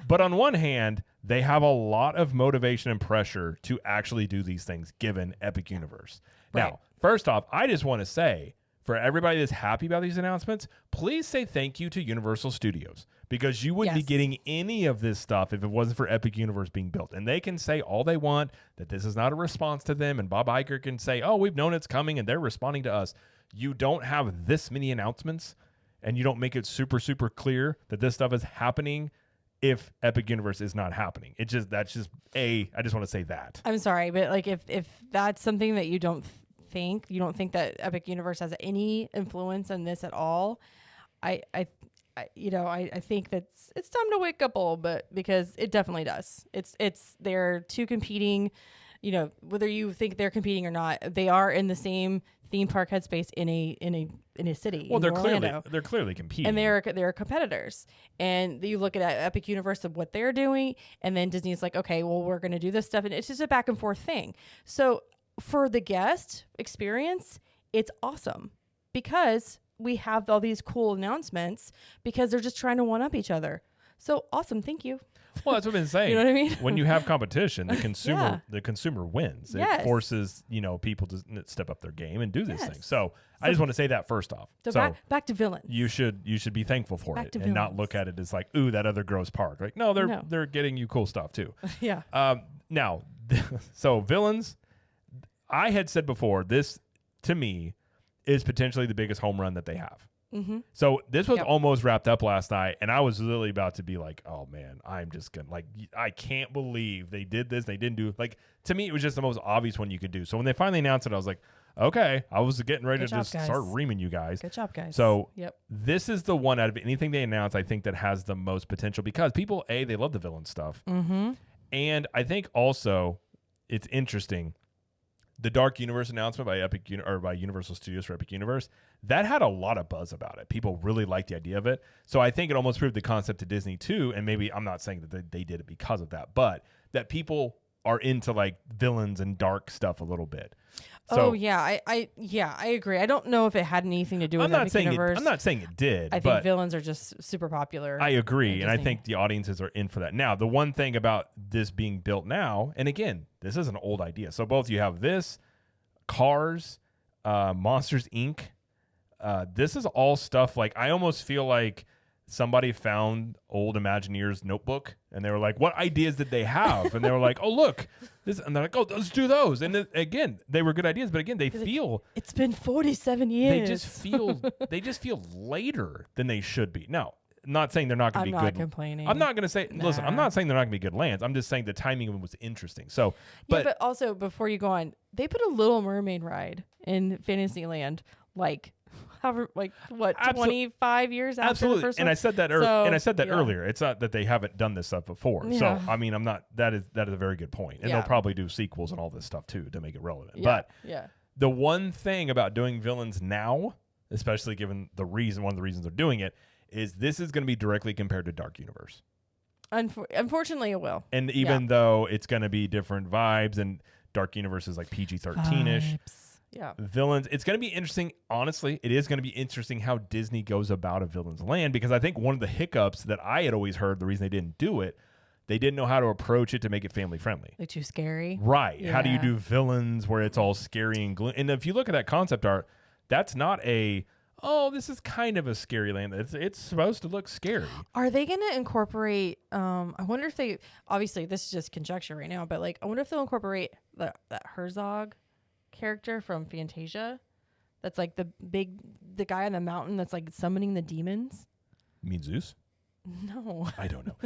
but on one hand, they have a lot of motivation and pressure to actually do these things given Epic Universe. Right. Now, first off, I just want to say, for everybody that's happy about these announcements, please say thank you to Universal Studios, because you wouldn't be getting any of this stuff if it wasn't for Epic Universe being built. And they can say all they want, that this is not a response to them, and Bob Iger can say, oh, we've known it's coming, and they're responding to us. You don't have this many announcements, and you don't make it super, super clear that this stuff is happening if Epic Universe is not happening. I just want to say that. I'm sorry, but like if that's something that you don't think that Epic Universe has any influence on this at all, I think that it's time to wake up a little bit, because it definitely does. They're two competing, whether you think they're competing or not, they are in the same theme park headspace in a city. Well, in Orlando. they're clearly competing, and they're competitors. And you look at Epic Universe of what they're doing, and then Disney's like, okay, well, we're going to do this stuff, and it's just a back and forth thing. So for the guest experience, it's awesome because we have all these cool announcements because they're just trying to one up each other. So awesome, thank you. Well, that's what I've been saying. You know what I mean? When you have competition, the consumer wins. Yes. It forces, people to step up their game and do these Yes. things. So I just want to say that first off. So back to villains. You should be thankful for Back it to and not villains. look at it as like, ooh, that other gross park. Like, no, they're getting you cool stuff too. Yeah. Now, so villains, I had said before, this to me is potentially the biggest home run that they have. Mm-hmm. So this was almost wrapped up last night, and I was literally about to be like, oh man, I'm just gonna I can't believe they did this. They didn't do to me, it was just the most obvious one you could do. So when they finally announced it, I was like, okay, I was getting ready to just start reaming you guys. Good job, guys. So this is the one out of anything they announced, I think that has the most potential because people, they love the villain stuff. Mm-hmm. And I think also it's interesting. The Dark Universe announcement by Universal Studios for Epic Universe, that had a lot of buzz about it. People really liked the idea of it. So I think it almost proved the concept to Disney too. And maybe I'm not saying that they did it because of that, but that people are into villains and dark stuff a little bit. So, I agree. I don't know if it had anything to do with Epic Universe. I'm not saying it did. I think villains are just super popular. I agree, and I think the audiences are in for that. Now, the one thing about this being built now, and again, this is an old idea. So both you have this, Cars, Monsters Inc. This is all stuff I almost feel like somebody found old Imagineers notebook and they were like, what ideas did they have? And they were like, oh, look, this, and they're like, oh, let's do those. And again, they were good ideas, but again, they feel it's been 47 years. They just feel later than they should be. Now, not saying they're not going to be good. I'm not complaining. I'm not going to say, listen, I'm not saying they're not going to be good lands. I'm just saying the timing of them was interesting. So, but also before you go on, they put a Little Mermaid ride in Fantasyland, however, 25 years after absolutely. the first one? And I said that earlier. It's not that they haven't done this stuff before. Yeah. So I mean, that is a very good point. And they'll probably do sequels and all this stuff too to make it relevant. Yeah. But the one thing about doing villains now, especially given one of the reasons they're doing it, is this is going to be directly compared to Dark Universe. Unfortunately, it will. And even though it's going to be different vibes, and Dark Universe is PG-13-ish. Yeah. Villains, it's going to be interesting. Honestly, it is going to be interesting how Disney goes about a villain's land, because I think one of the hiccups that I had always heard, the reason they didn't do it, they didn't know how to approach it to make it family friendly. Too scary. Right. Yeah. How do you do villains where it's all scary and gloomy? And if you look at that concept art, that's not this is kind of a scary land. It's supposed to look scary. Are they going to incorporate, I wonder if they, obviously this is just conjecture right now, but I wonder if they'll incorporate that Herzog character from Fantasia. That's the guy on the mountain that's summoning the demons. You mean Zeus? No. I don't know.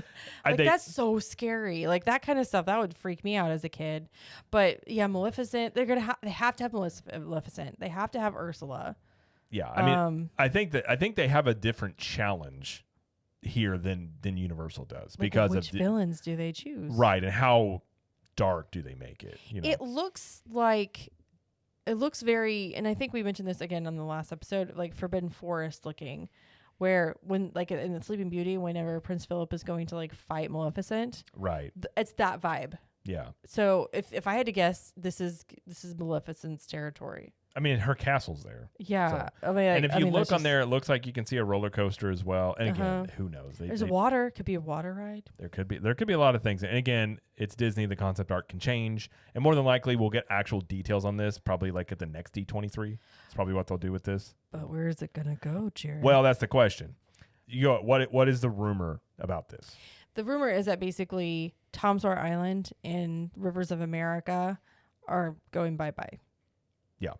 That's so scary. That kind of stuff, that would freak me out as a kid. But yeah, Maleficent, they have to have Maleficent. They have to have Ursula. Yeah, I mean, I think they have a different challenge here than Universal does because which villains do they choose? Right, and how dark do they make it? It looks very, and I think we mentioned this again on the last episode, Forbidden Forest looking, where when in the Sleeping Beauty, whenever Prince Philip is going to fight Maleficent, right? It's that vibe. Yeah. So if I had to guess, this is Maleficent's territory. I mean, her castle's there. Yeah. So. And if you look on there, it looks like you can see a roller coaster as well. And again, who knows? There's water. Could be a water ride. There could be a lot of things. And again, it's Disney. The concept art can change. And more than likely, we'll get actual details on this probably at the next D23. It's probably what they'll do with this. But where is it going to go, Jared? Well, that's the question. What is the rumor about this? The rumor is that basically Tom Sawyer Island and Rivers of America are going bye-bye. Yeah.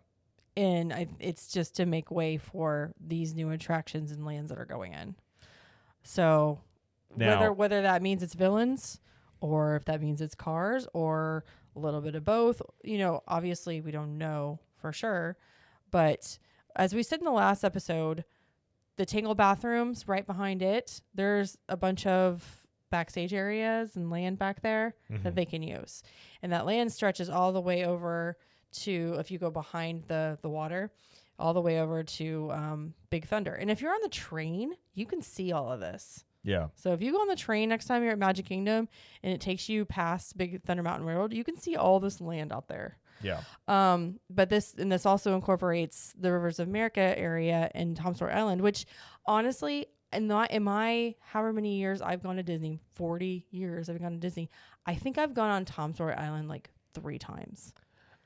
And it's just to make way for these new attractions and lands that are going in. So now, whether that means it's villains or if that means it's Cars or a little bit of both, obviously we don't know for sure. But as we said in the last episode, the Tangle bathrooms right behind it, there's a bunch of backstage areas and land back there that they can use. And that land stretches all the way over to, if you go behind the water, all the way over to Big Thunder. And if you're on the train, you can see all of this. Yeah. So if you go on the train next time you're at Magic Kingdom and it takes you past Big Thunder Mountain Railroad, you can see all this land out there. Yeah. But this also incorporates the Rivers of America area and Tom Sawyer Island, which honestly, not in my however many years I've gone to Disney, 40 years I've gone to Disney, I think I've gone on Tom Sawyer Island like 3 times.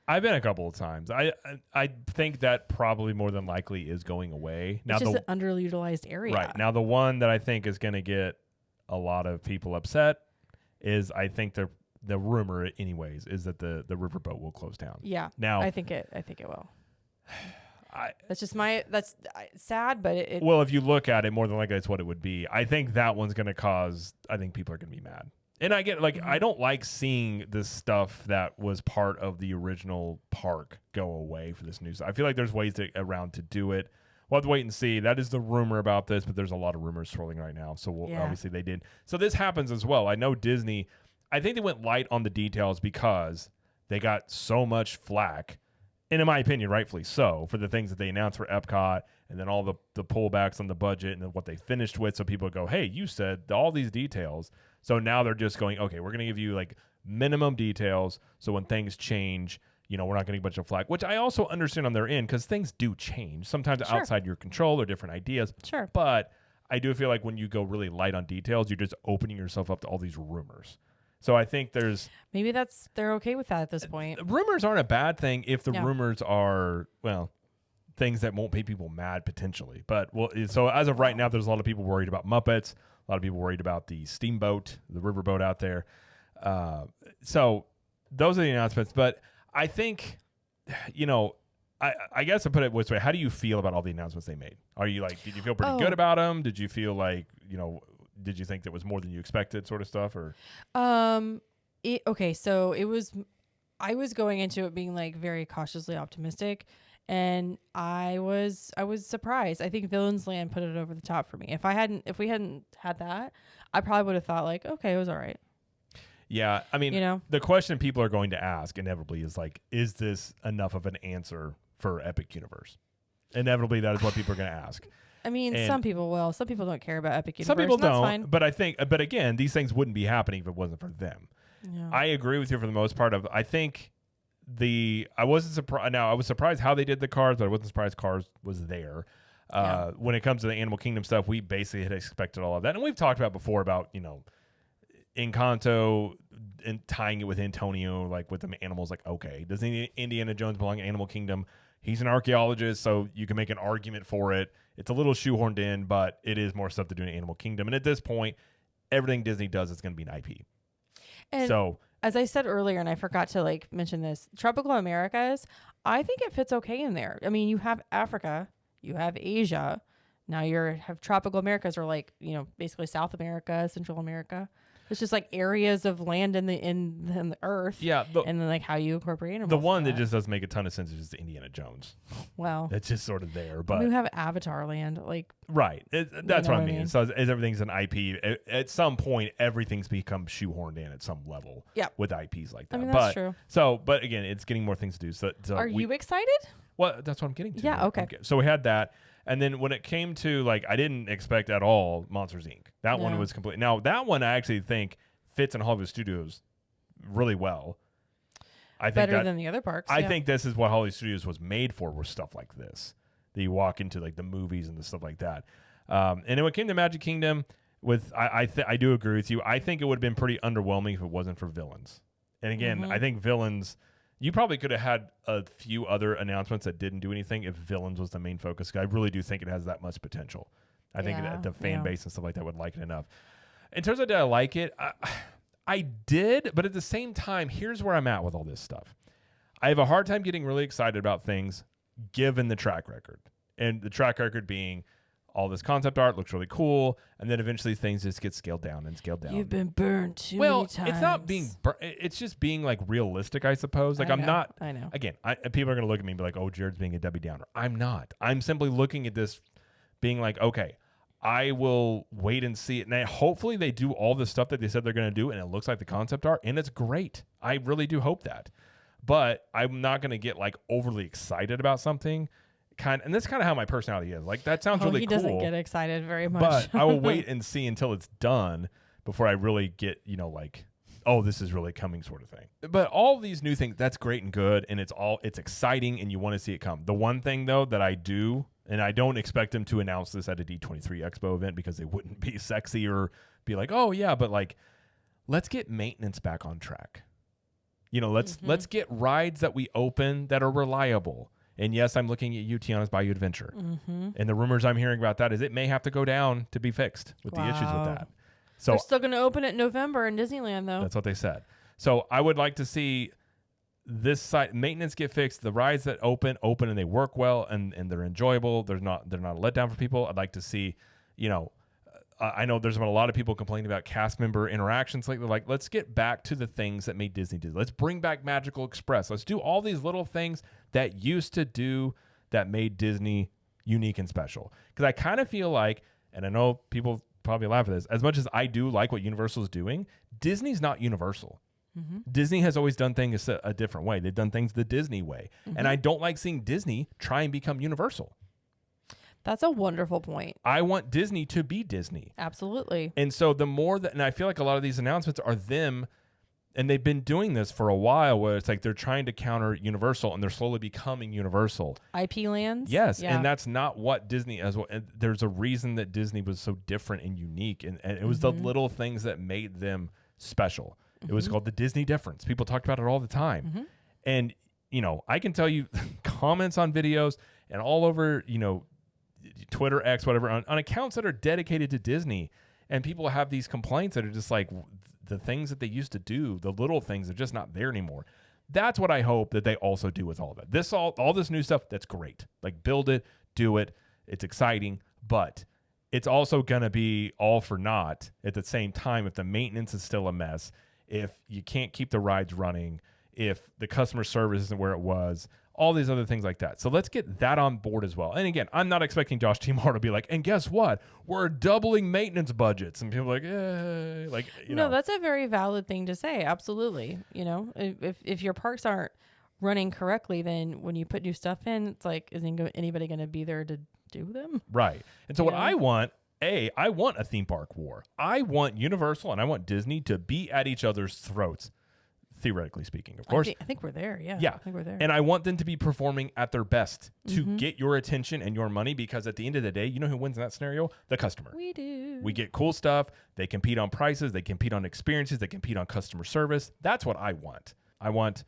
I've been a couple of times. I think that probably more than likely is going away. Now, it's just an underutilized area. Right. Now, the one that I think is going to get a lot of people upset is, I think the rumor anyways is that the riverboat will close down. Yeah. Now, I think it will. That's just sad, but it. Well, if you look at it, more than likely that's what it would be. I think that one's going to cause, I think people are going to be mad. And I get, like, I don't like seeing this stuff that was part of the original park go away for this new stuff. I feel like there's ways around to do it. We'll have to wait and see. That is the rumor about this, but there's a lot of rumors swirling right now. So obviously they did. So this happens as well. I know Disney, I think they went light on the details because they got so much flack, and in my opinion, rightfully so, for the things that they announced for Epcot and then all the pullbacks on the budget and then what they finished with. So people go, hey, you said all these details. So now they're just going, okay, we're going to give you like minimum details. So when things change, we're not getting a bunch of flack, which I also understand on their end because things do change. Sometimes outside your control or different ideas. Sure. But I do feel like when you go really light on details, you're just opening yourself up to all these rumors. So I think maybe they're okay with that at this point. Rumors aren't a bad thing if the rumors are, well, things that won't make people mad potentially. But so as of right now, there's a lot of people worried about Muppets. A lot of people worried about the steamboat, the riverboat out there. So those are the announcements. But I think, I guess I put it this way. How do you feel about all the announcements they made? Are you like, did you feel pretty good about them? Did you feel like, did you think that was more than you expected sort of stuff? Or okay, so I was going into it being like very cautiously optimistic. And I was surprised. I think Villains Land put it over the top for me. If we hadn't had that, I probably would have thought like, okay, it was all right. Yeah, I mean, the question people are going to ask inevitably is like, is this enough of an answer for Epic Universe? Inevitably, that is what people are going to ask. I mean, some people will. Some people don't care about Epic Universe. Some people don't. Fine. But I think, but again, these things wouldn't be happening if it wasn't for them. Yeah. I agree with you for the most part. I think. I wasn't surprised. Now I was surprised how they did the Cars, but I wasn't surprised Cars was there. When it comes to the Animal Kingdom stuff, we basically had expected all of that, and we've talked about before about Encanto and tying it with Antonio, like with the animals. Like, okay, does Indiana Jones belong in Animal Kingdom? He's an archaeologist, so you can make an argument for it. It's a little shoehorned in, but it is more stuff to do in Animal Kingdom. And at this point, everything Disney does is going to be an IP. And so. As I said earlier, and I forgot to mention this, Tropical Americas, I think it fits okay in there. I mean, you have Africa, you have Asia, now have Tropical Americas, or basically South America, Central America. It's just like areas of land in the earth. Yeah, and then how you incorporate animals. The one that just doesn't make a ton of sense is just Indiana Jones. Well, it's just sort of there, but we have Avatar Land, right. That's what I mean. So as everything's an IP, at some point, everything's become shoehorned in at some level. Yeah. With IPs like that. I mean, that's true. So, but again, it's getting more things to do. So are you excited? Well, that's what I'm getting to. Yeah. Okay. So we had that. And then when it came to I didn't expect at all Monsters Inc. That one was complete. Now that one I actually think fits in Hollywood Studios really well. I think better than the other parks. I think this is what Hollywood Studios was made for. Was stuff like this that you walk into the movies and the stuff like that. And then when it came to Magic Kingdom, I do agree with you. I think it would have been pretty underwhelming if it wasn't for Villains. And again, I think Villains. You probably could have had a few other announcements that didn't do anything if Villains was the main focus. I really do think it has that much potential. I think the fan base and stuff like that would like it enough. In terms of did I like it, I did, but at the same time, here's where I'm at with all this stuff. I have a hard time getting really excited about things given the track record. And the track record being all this concept art looks really cool, and then eventually things just get scaled down and scaled down. You've been burned too many times. Well, it's not being it's just being realistic, I suppose. I know. Again, people are going to look at me and be like, oh, Jared's being a Debbie Downer. I'm not. I'm simply looking at this being like, okay, I will wait and see it. And hopefully they do all the stuff that they said they're going to do, and it looks like the concept art, and it's great. I really do hope that. but I'm not going to get like overly excited about something. And that's kind of how my personality is. Like, that sounds really he cool. He doesn't get excited very much. But I will wait and see until it's done before I really get, like, oh, this is really coming sort of thing. But all these new things, that's great and good, and it's exciting, and you want to see it come. The one thing, though, that I do, and I don't expect them to announce this at a D23 Expo event because they wouldn't be sexy or be like, oh, yeah, but like, let's get maintenance back on track. Let's get rides that we open that are reliable. And yes, I'm looking at you, Tiana's Bayou Adventure. Mm-hmm. And the rumors I'm hearing about that is it may have to go down to be fixed with the issues with that. So they're still going to open it in November in Disneyland, though. That's what they said. So I would like to see this site maintenance get fixed. The rides that open and they work well and they're enjoyable. They're not a letdown for people. I'd like to see, I know there's been a lot of people complaining about cast member interactions. Like, they're like, let's get back to the things that made Disney Disney. Let's bring back Magical Express. Let's do all these little things that used to do that made Disney unique and special. Because I kind of feel like, and I know people probably laugh at this, as much as I do like what Universal is doing, Disney's not Universal. Mm-hmm. Disney has always done things a different way. They've done things the Disney way. Mm-hmm. And I don't like seeing Disney try and become Universal. That's a wonderful point. I want Disney to be Disney. Absolutely. And so the more that, and I feel like a lot of these announcements are them, and they've been doing this for a while where it's like they're trying to counter Universal and they're slowly becoming Universal. IP lands? Yes. Yeah. And that's not what Disney as well. And there's a reason that Disney was so different and unique. And it was the little things that made them special. It was called the Disney difference. People talked about it all the time. Mm-hmm. And, I can tell you comments on videos and all over, Twitter, X, whatever, on accounts that are dedicated to Disney, and people have these complaints that are just like the things that they used to do, the little things are just not there anymore. That's what I hope that they also do with all of it. All this new stuff, that's great. Like, build it, do it. It's exciting, but it's also going to be all for naught at the same time if the maintenance is still a mess, if you can't keep the rides running, if the customer service isn't where it was, all these other things like that. So let's get that on board as well. And again, I'm not expecting Josh Timar to be like, and guess what? We're doubling maintenance budgets. And people are like, No, that's a very valid thing to say. Absolutely. If your parks aren't running correctly, then when you put new stuff in, it's like, isn't anybody going to be there to do them? Right. And so what I want, I want a theme park war. I want Universal and I want Disney to be at each other's throats. Theoretically speaking, of course. I think we're there. Yeah. Yeah. I think we're there. And I want them to be performing at their best to get your attention and your money, because at the end of the day, you know who wins in that scenario? The customer. We do. We get cool stuff. They compete on prices. They compete on experiences. They compete on customer service. That's what I want. I want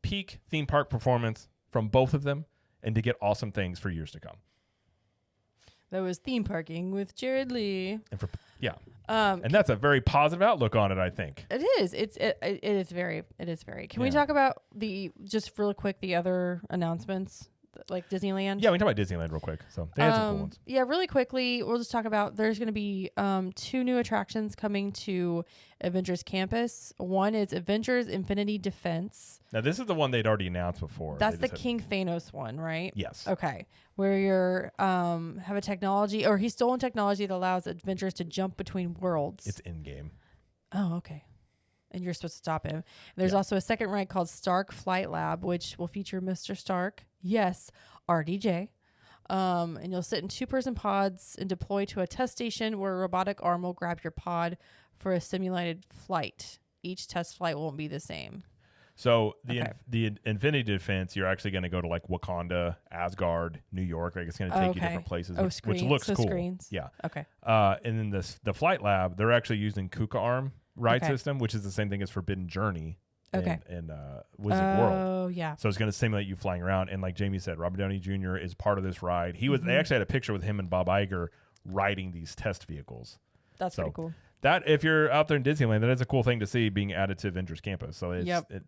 peak theme park performance from both of them and to get awesome things for years to come. That was theme parking with Jared Lee. And that's a very positive outlook on it, I think. It is. It is very. Can we talk about just really quick, the other announcements, like Disneyland? Yeah, we can talk about Disneyland real quick. So they had some cool ones. Yeah, really quickly, we'll just talk about, there's going to be 2 new attractions coming to Avengers Campus. One is Avengers Infinity Defense. Now, this is the one they'd already announced before. That's the King Thanos one, right? Yes. Okay. Where you're have a technology, or he's stolen technology that allows Avengers to jump between worlds. It's in-game. Oh, okay. And you're supposed to stop him. And there's also a second ride called Stark Flight Lab, which will feature Mr. Stark. Yes, RDJ. And you'll sit in 2-person pods and deploy to a test station where a robotic arm will grab your pod for a simulated flight. Each test flight won't be the same. So the Infinity Defense, you're actually going to go to like Wakanda, Asgard, New York. Like, it's going to take you different places, which looks cool. Screens. Yeah. Okay. And then the Flight Lab, they're actually using Kuka Arm ride system, which is the same thing as Forbidden Journey. And Wizard World. Oh, yeah. So it's going to simulate you flying around. And like Jamie said, Robert Downey Jr. is part of this ride. They actually had a picture with him and Bob Iger riding these test vehicles. That's pretty cool. That, if you're out there in Disneyland, that is a cool thing to see being added to Avengers Campus. So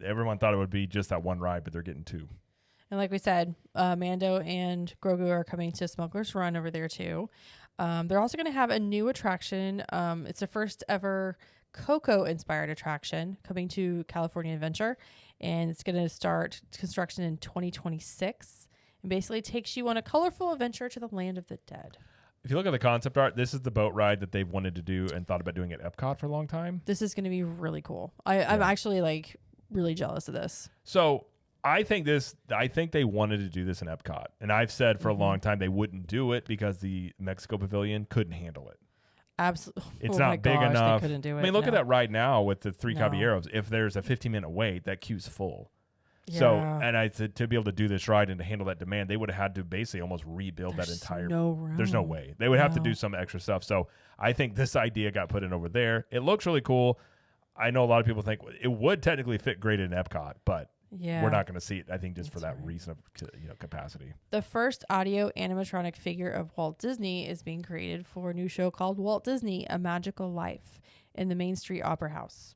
everyone thought it would be just that one ride, but they're getting 2. And like we said, Mando and Grogu are coming to Smuggler's Run over there too. They're also going to have a new attraction. It's the first ever Coco-inspired attraction coming to California Adventure, and it's going to start construction in 2026. And basically takes you on a colorful adventure to the land of the dead. If you look at the concept art, this is the boat ride that they've wanted to do and thought about doing at Epcot for a long time. This is going to be really cool. I'm actually like really jealous of this. So I think they wanted to do this in Epcot, and I've said for a long time they wouldn't do it because the Mexico Pavilion couldn't handle it. Absolutely, it's not big enough. They couldn't do it. I mean, look at that right now with the three Caballeros. If there's a 15-minute wait, that queue's full. Yeah. So, and I said to be able to do this ride and to handle that demand, they would have had to basically almost rebuild that entire. There's no way. They would have to do some extra stuff. So I think this idea got put in over there. It looks really cool. I know a lot of people think it would technically fit great in Epcot, but we're not going to see it, I think, just for that reason of capacity. The first audio animatronic figure of Walt Disney is being created for a new show called Walt Disney: A Magical Life in the Main Street Opera House.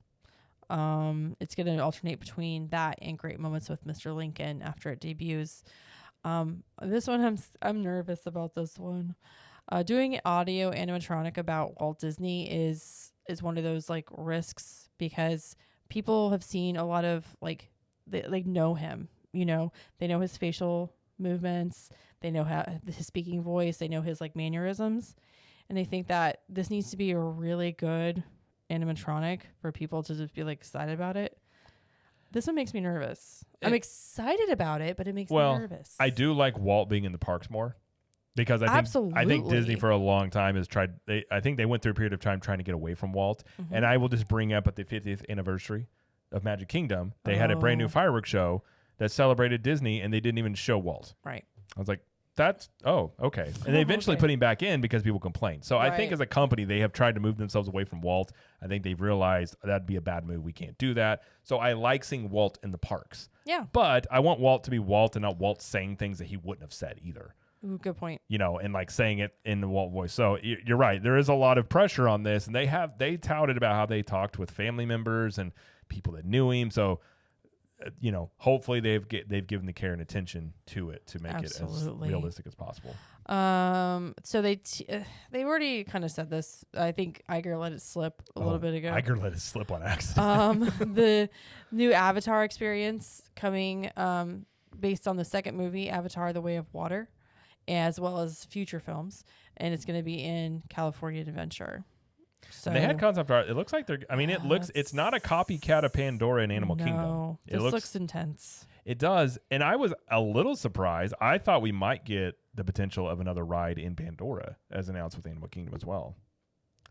It's going to alternate between that and Great Moments with Mr. Lincoln after it debuts. This one, I'm nervous about this one. Doing audio animatronic about Walt Disney is one of those like risks because people have seen a lot of they know him, they know his facial movements, they know his speaking voice, they know his like mannerisms, and they think that this needs to be a really good animatronic for people to just be like excited about it. This one makes me nervous. I'm excited about it, but it makes me nervous. I do like Walt being in the parks more because I think Disney for a long time has tried. I think they went through a period of time trying to get away from Walt. Mm-hmm. And I will just bring up at the 50th anniversary of Magic Kingdom, they had a brand new fireworks show that celebrated Disney, and they didn't even show Walt. Right. I was like, okay. And they eventually put him back in because people complained. So I think as a company, they have tried to move themselves away from Walt. I think they've realized that'd be a bad move. We can't do that. So I like seeing Walt in the parks. Yeah. But I want Walt to be Walt and not Walt saying things that he wouldn't have said either. Ooh, good point. And like saying it in the Walt voice. So you're right. There is a lot of pressure on this. And they touted about how they talked with family members and people that knew him. So hopefully they've given the care and attention to it to make it as realistic as possible. So they've already kind of said this. I think Iger let it slip a little bit ago. Iger let it slip on accident. The new Avatar experience coming based on the second movie, Avatar: The Way of Water, as well as future films, and it's going to be in California Adventure. So they had concept art. It looks like it's not a copycat of Pandora and Animal Kingdom. It looks intense. It does. And I was a little surprised. I thought we might get the potential of another ride in Pandora as announced with Animal Kingdom as well.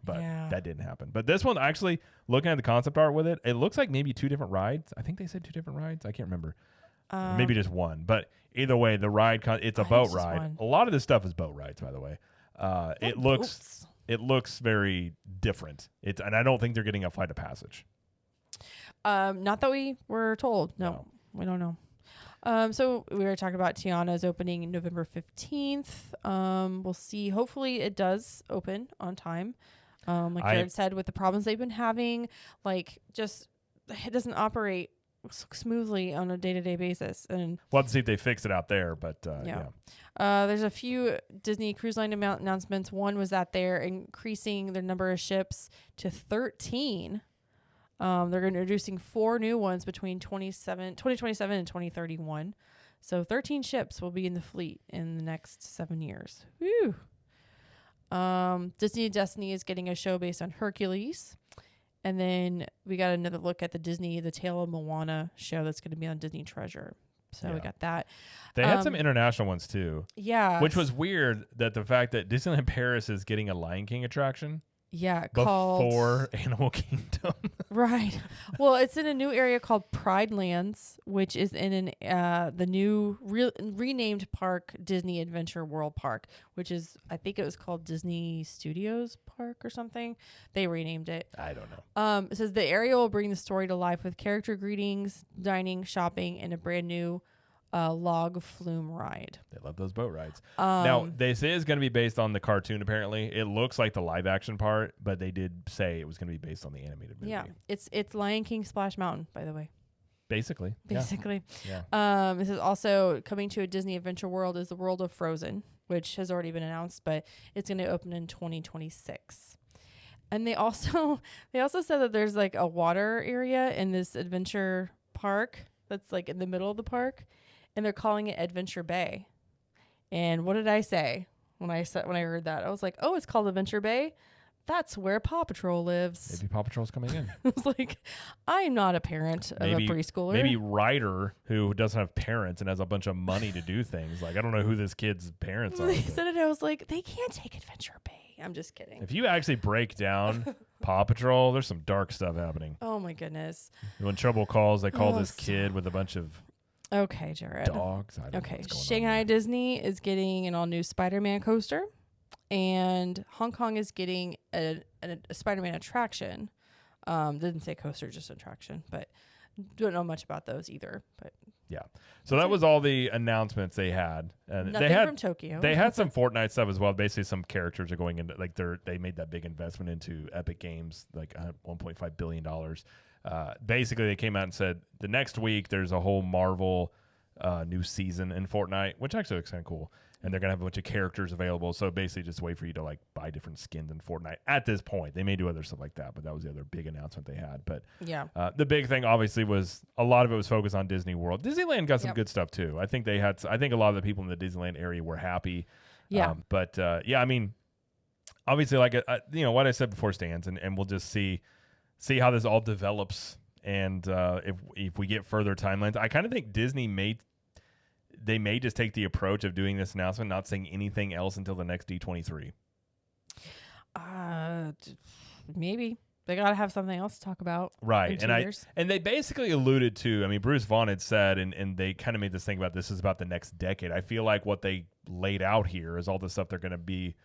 But that didn't happen. But this one, actually, looking at the concept art with it, it looks like maybe 2 different rides. I think they said 2 different rides. I can't remember. Maybe just one. But either way, the ride, it's a boat ride. One. A lot of this stuff is boat rides, by the way. It looks very different. And I don't think they're getting a Flight of Passage. Not that we were told. No. We don't know. So we were talking about Tiana's opening November 15th. We'll see. Hopefully it does open on time. Like Jared said, with the problems they've been having, it doesn't operate smoothly on a day-to-day basis. And we'll have to see if they fix it out there, but yeah. There's a few Disney Cruise Line announcements. One was that they're increasing their number of ships to 13. They're introducing 4 new ones between 2027 and 2031. So 13 ships will be in the fleet in the next 7 years. Whew. Disney Destiny is getting a show based on Hercules. And then we got another look at the Tale of Moana show that's going to be on Disney Treasure. So we got that. They had some international ones too. Yeah. Which was weird that the fact that Disneyland Paris is getting a Lion King attraction. Yeah, before Animal Kingdom. Right. Well, it's in a new area called Pride Lands, which is in the new renamed park, Disney Adventure World Park, which is, I think it was called Disney Studios Park or something. They renamed it. I don't know. It says the area will bring the story to life with character greetings, dining, shopping, and a brand new log flume ride. They love those boat rides. Now, this is going to be based on the cartoon, apparently. It looks like the live action part, but they did say it was going to be based on the animated movie. Yeah, it's Lion King Splash Mountain, by the way. Basically. Yeah. This is also coming to a Disney Adventure World is the World of Frozen, which has already been announced, but it's going to open in 2026. And they also said that there's like a water area in this adventure park that's like in the middle of the park. And they're calling it Adventure Bay. And what did I say when I heard that? I was like, "Oh, it's called Adventure Bay," that's where Paw Patrol lives. Maybe Paw Patrol's coming in. I was like, I'm not a parent of a preschooler. Maybe Ryder, who doesn't have parents and has a bunch of money to do things. Like, I don't know who this kid's parents are. They said it. I was like, they can't take Adventure Bay. I'm just kidding. If you actually break down Paw Patrol, there's some dark stuff happening. Oh my goodness. When trouble calls, they call this kid with a bunch of okay, Jared. dogs. I don't know what's going Shanghai Disney is getting an all-new Spider-Man coaster, and Hong Kong is getting a Spider-Man attraction. Didn't say coaster, just attraction, but don't know much about those either. But yeah, so that was all the announcements they had, and nothing they had from Tokyo. They had some Fortnite stuff as well. Basically, some characters are going into they made that big investment into Epic Games, like $1.5 billion. Basically, they came out and said the next week there's a whole Marvel new season in Fortnite, which actually looks kind of cool. And they're going to have a bunch of characters available. So basically just wait for you to like buy different skins in Fortnite at this point. They may do other stuff like that, but that was the other big announcement they had. But yeah, the big thing obviously was a lot of it was focused on Disney World. Disneyland got some good stuff too. I think I think a lot of the people in the Disneyland area were happy. Yeah. I mean, obviously like, what I said before stands, and we'll just see how this all develops. And if we get further timelines, I kind of think Disney may just take the approach of doing this announcement, not saying anything else until the next D23. Maybe they got to have something else to talk about, right? And they basically alluded to. I mean, Bruce Vaughn had said, and they kind of made this thing about this is about the next decade. I feel like what they laid out here is all the stuff they're going to be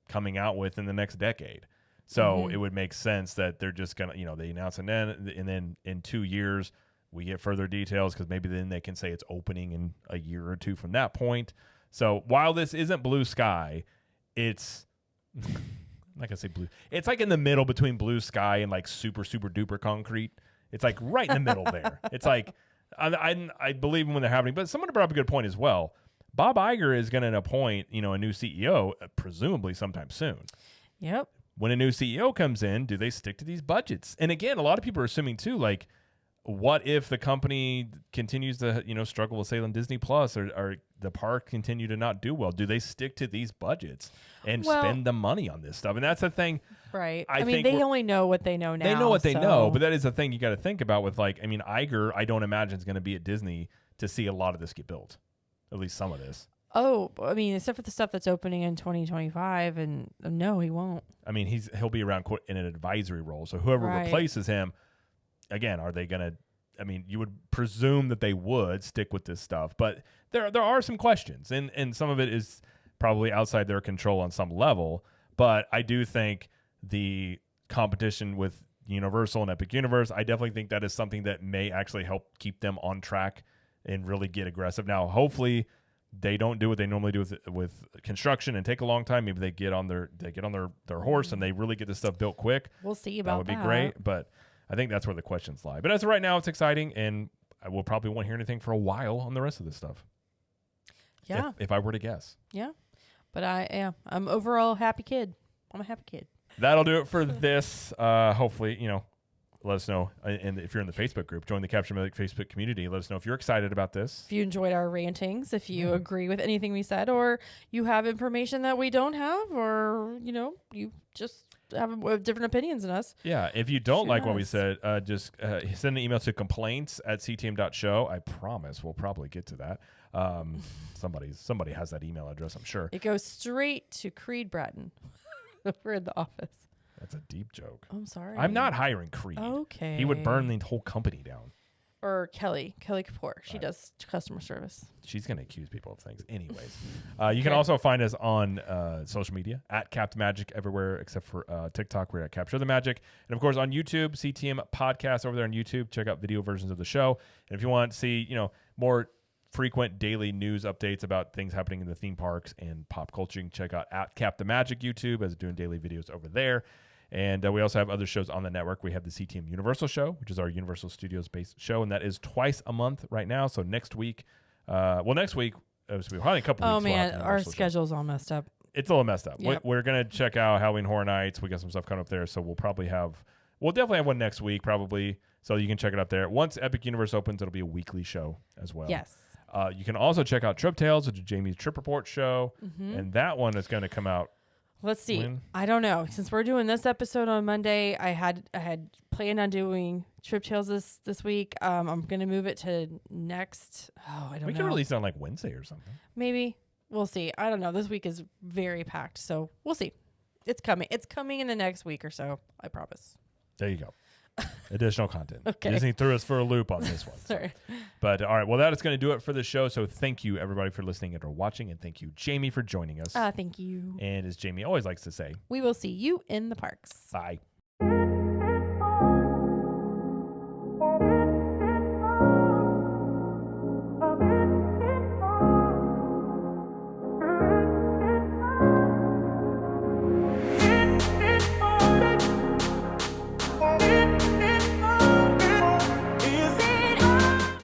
coming out with in the next decade. So it would make sense that they're just gonna, they announce and then in 2 years. We get further details because maybe then they can say it's opening in a year or two from that point. So while this isn't blue sky, it's I'm not gonna say blue. It's like in the middle between blue sky and like super, super duper concrete. It's like right in the middle there. It's like I believe when they're happening. But someone brought up a good point as well. Bob Iger is going to appoint a new CEO presumably sometime soon. Yep. When a new CEO comes in, do they stick to these budgets? And again, a lot of people are assuming too, like, what if the company continues to, struggle with Salem Disney Plus or the park continue to not do well? Do they stick to these budgets and spend the money on this stuff? And that's the thing. Right. I mean, they only know what they know now. They know what they know, but that is the thing you got to think about with Iger, I don't imagine is going to be at Disney to see a lot of this get built, at least some of this. Oh, I mean, except for the stuff that's opening in 2025, and no, he won't. I mean, he'll be around in an advisory role. So whoever replaces him, again, are they going to? I mean, you would presume that they would stick with this stuff, but there are some questions, and some of it is probably outside their control on some level. But I do think the competition with Universal and Epic Universe, I definitely think that is something that may actually help keep them on track and really get aggressive. Now, hopefully, they don't do what they normally do with construction and take a long time. Maybe they get on their horse and they really get this stuff built quick. We'll see about that. That would be great, but I think that's where the questions lie. But as of right now, it's exciting, and I will probably won't hear anything for a while on the rest of this stuff. Yeah. If I were to guess. Yeah. But I'm overall happy kid. I'm a happy kid. That'll do it for this. Hopefully, let us know. And if you're in the Facebook group, join the Capture Medic Facebook community. Let us know if you're excited about this. If you enjoyed our rantings, if you agree with anything we said, or you have information that we don't have, or, you just have different opinions than us. Yeah. If you don't like what we said, just send an email to complaints@ctm.show. I promise we'll probably get to that. Somebody has that email address, I'm sure. It goes straight to Creed Bratton over in the office. That's a deep joke. I'm sorry. I'm not hiring Creed. Okay. He would burn the whole company down. Or Kelly Kapoor. She does customer service. She's going to accuse people of things. Anyways, you can also find us on social media at Cap the Magic everywhere except for TikTok. We're at Capture the Magic. And, of course, on YouTube, CTM Podcast over there on YouTube. Check out video versions of the show. And if you want to see, more frequent daily news updates about things happening in the theme parks and pop culture, you can check out at Cap the Magic YouTube as doing daily videos over there. And we also have other shows on the network. We have the CTM Universal Show, which is our Universal Studios-based show, and that is twice a month right now. So next week, next week, probably a couple weeks. Oh, man, our schedule's all messed up. It's a little messed up. Yep. We're going to check out Halloween Horror Nights. We got some stuff coming up there, so we'll definitely have one next week, probably, so you can check it out there. Once Epic Universe opens, it'll be a weekly show as well. Yes. You can also check out Trip Tales, which is Jamie's Trip Report show, and that one is going to come out Let's see. When? I don't know. Since we're doing this episode on Monday, I had planned on doing Trip Tales this week. I'm gonna move it to next. Oh, I don't know. We can release it on like Wednesday or something. Maybe. We'll see. I don't know. This week is very packed, so we'll see. It's coming. It's coming in the next week or so. I promise. There you go. Additional content. Okay. Disney threw us for a loop on this one. Sorry. But all right. Well, that is going to do it for the show. So thank you, everybody, for listening and or watching. And thank you, Jamie, for joining us. Thank you. And as Jamie always likes to say, We will see you in the parks. bye.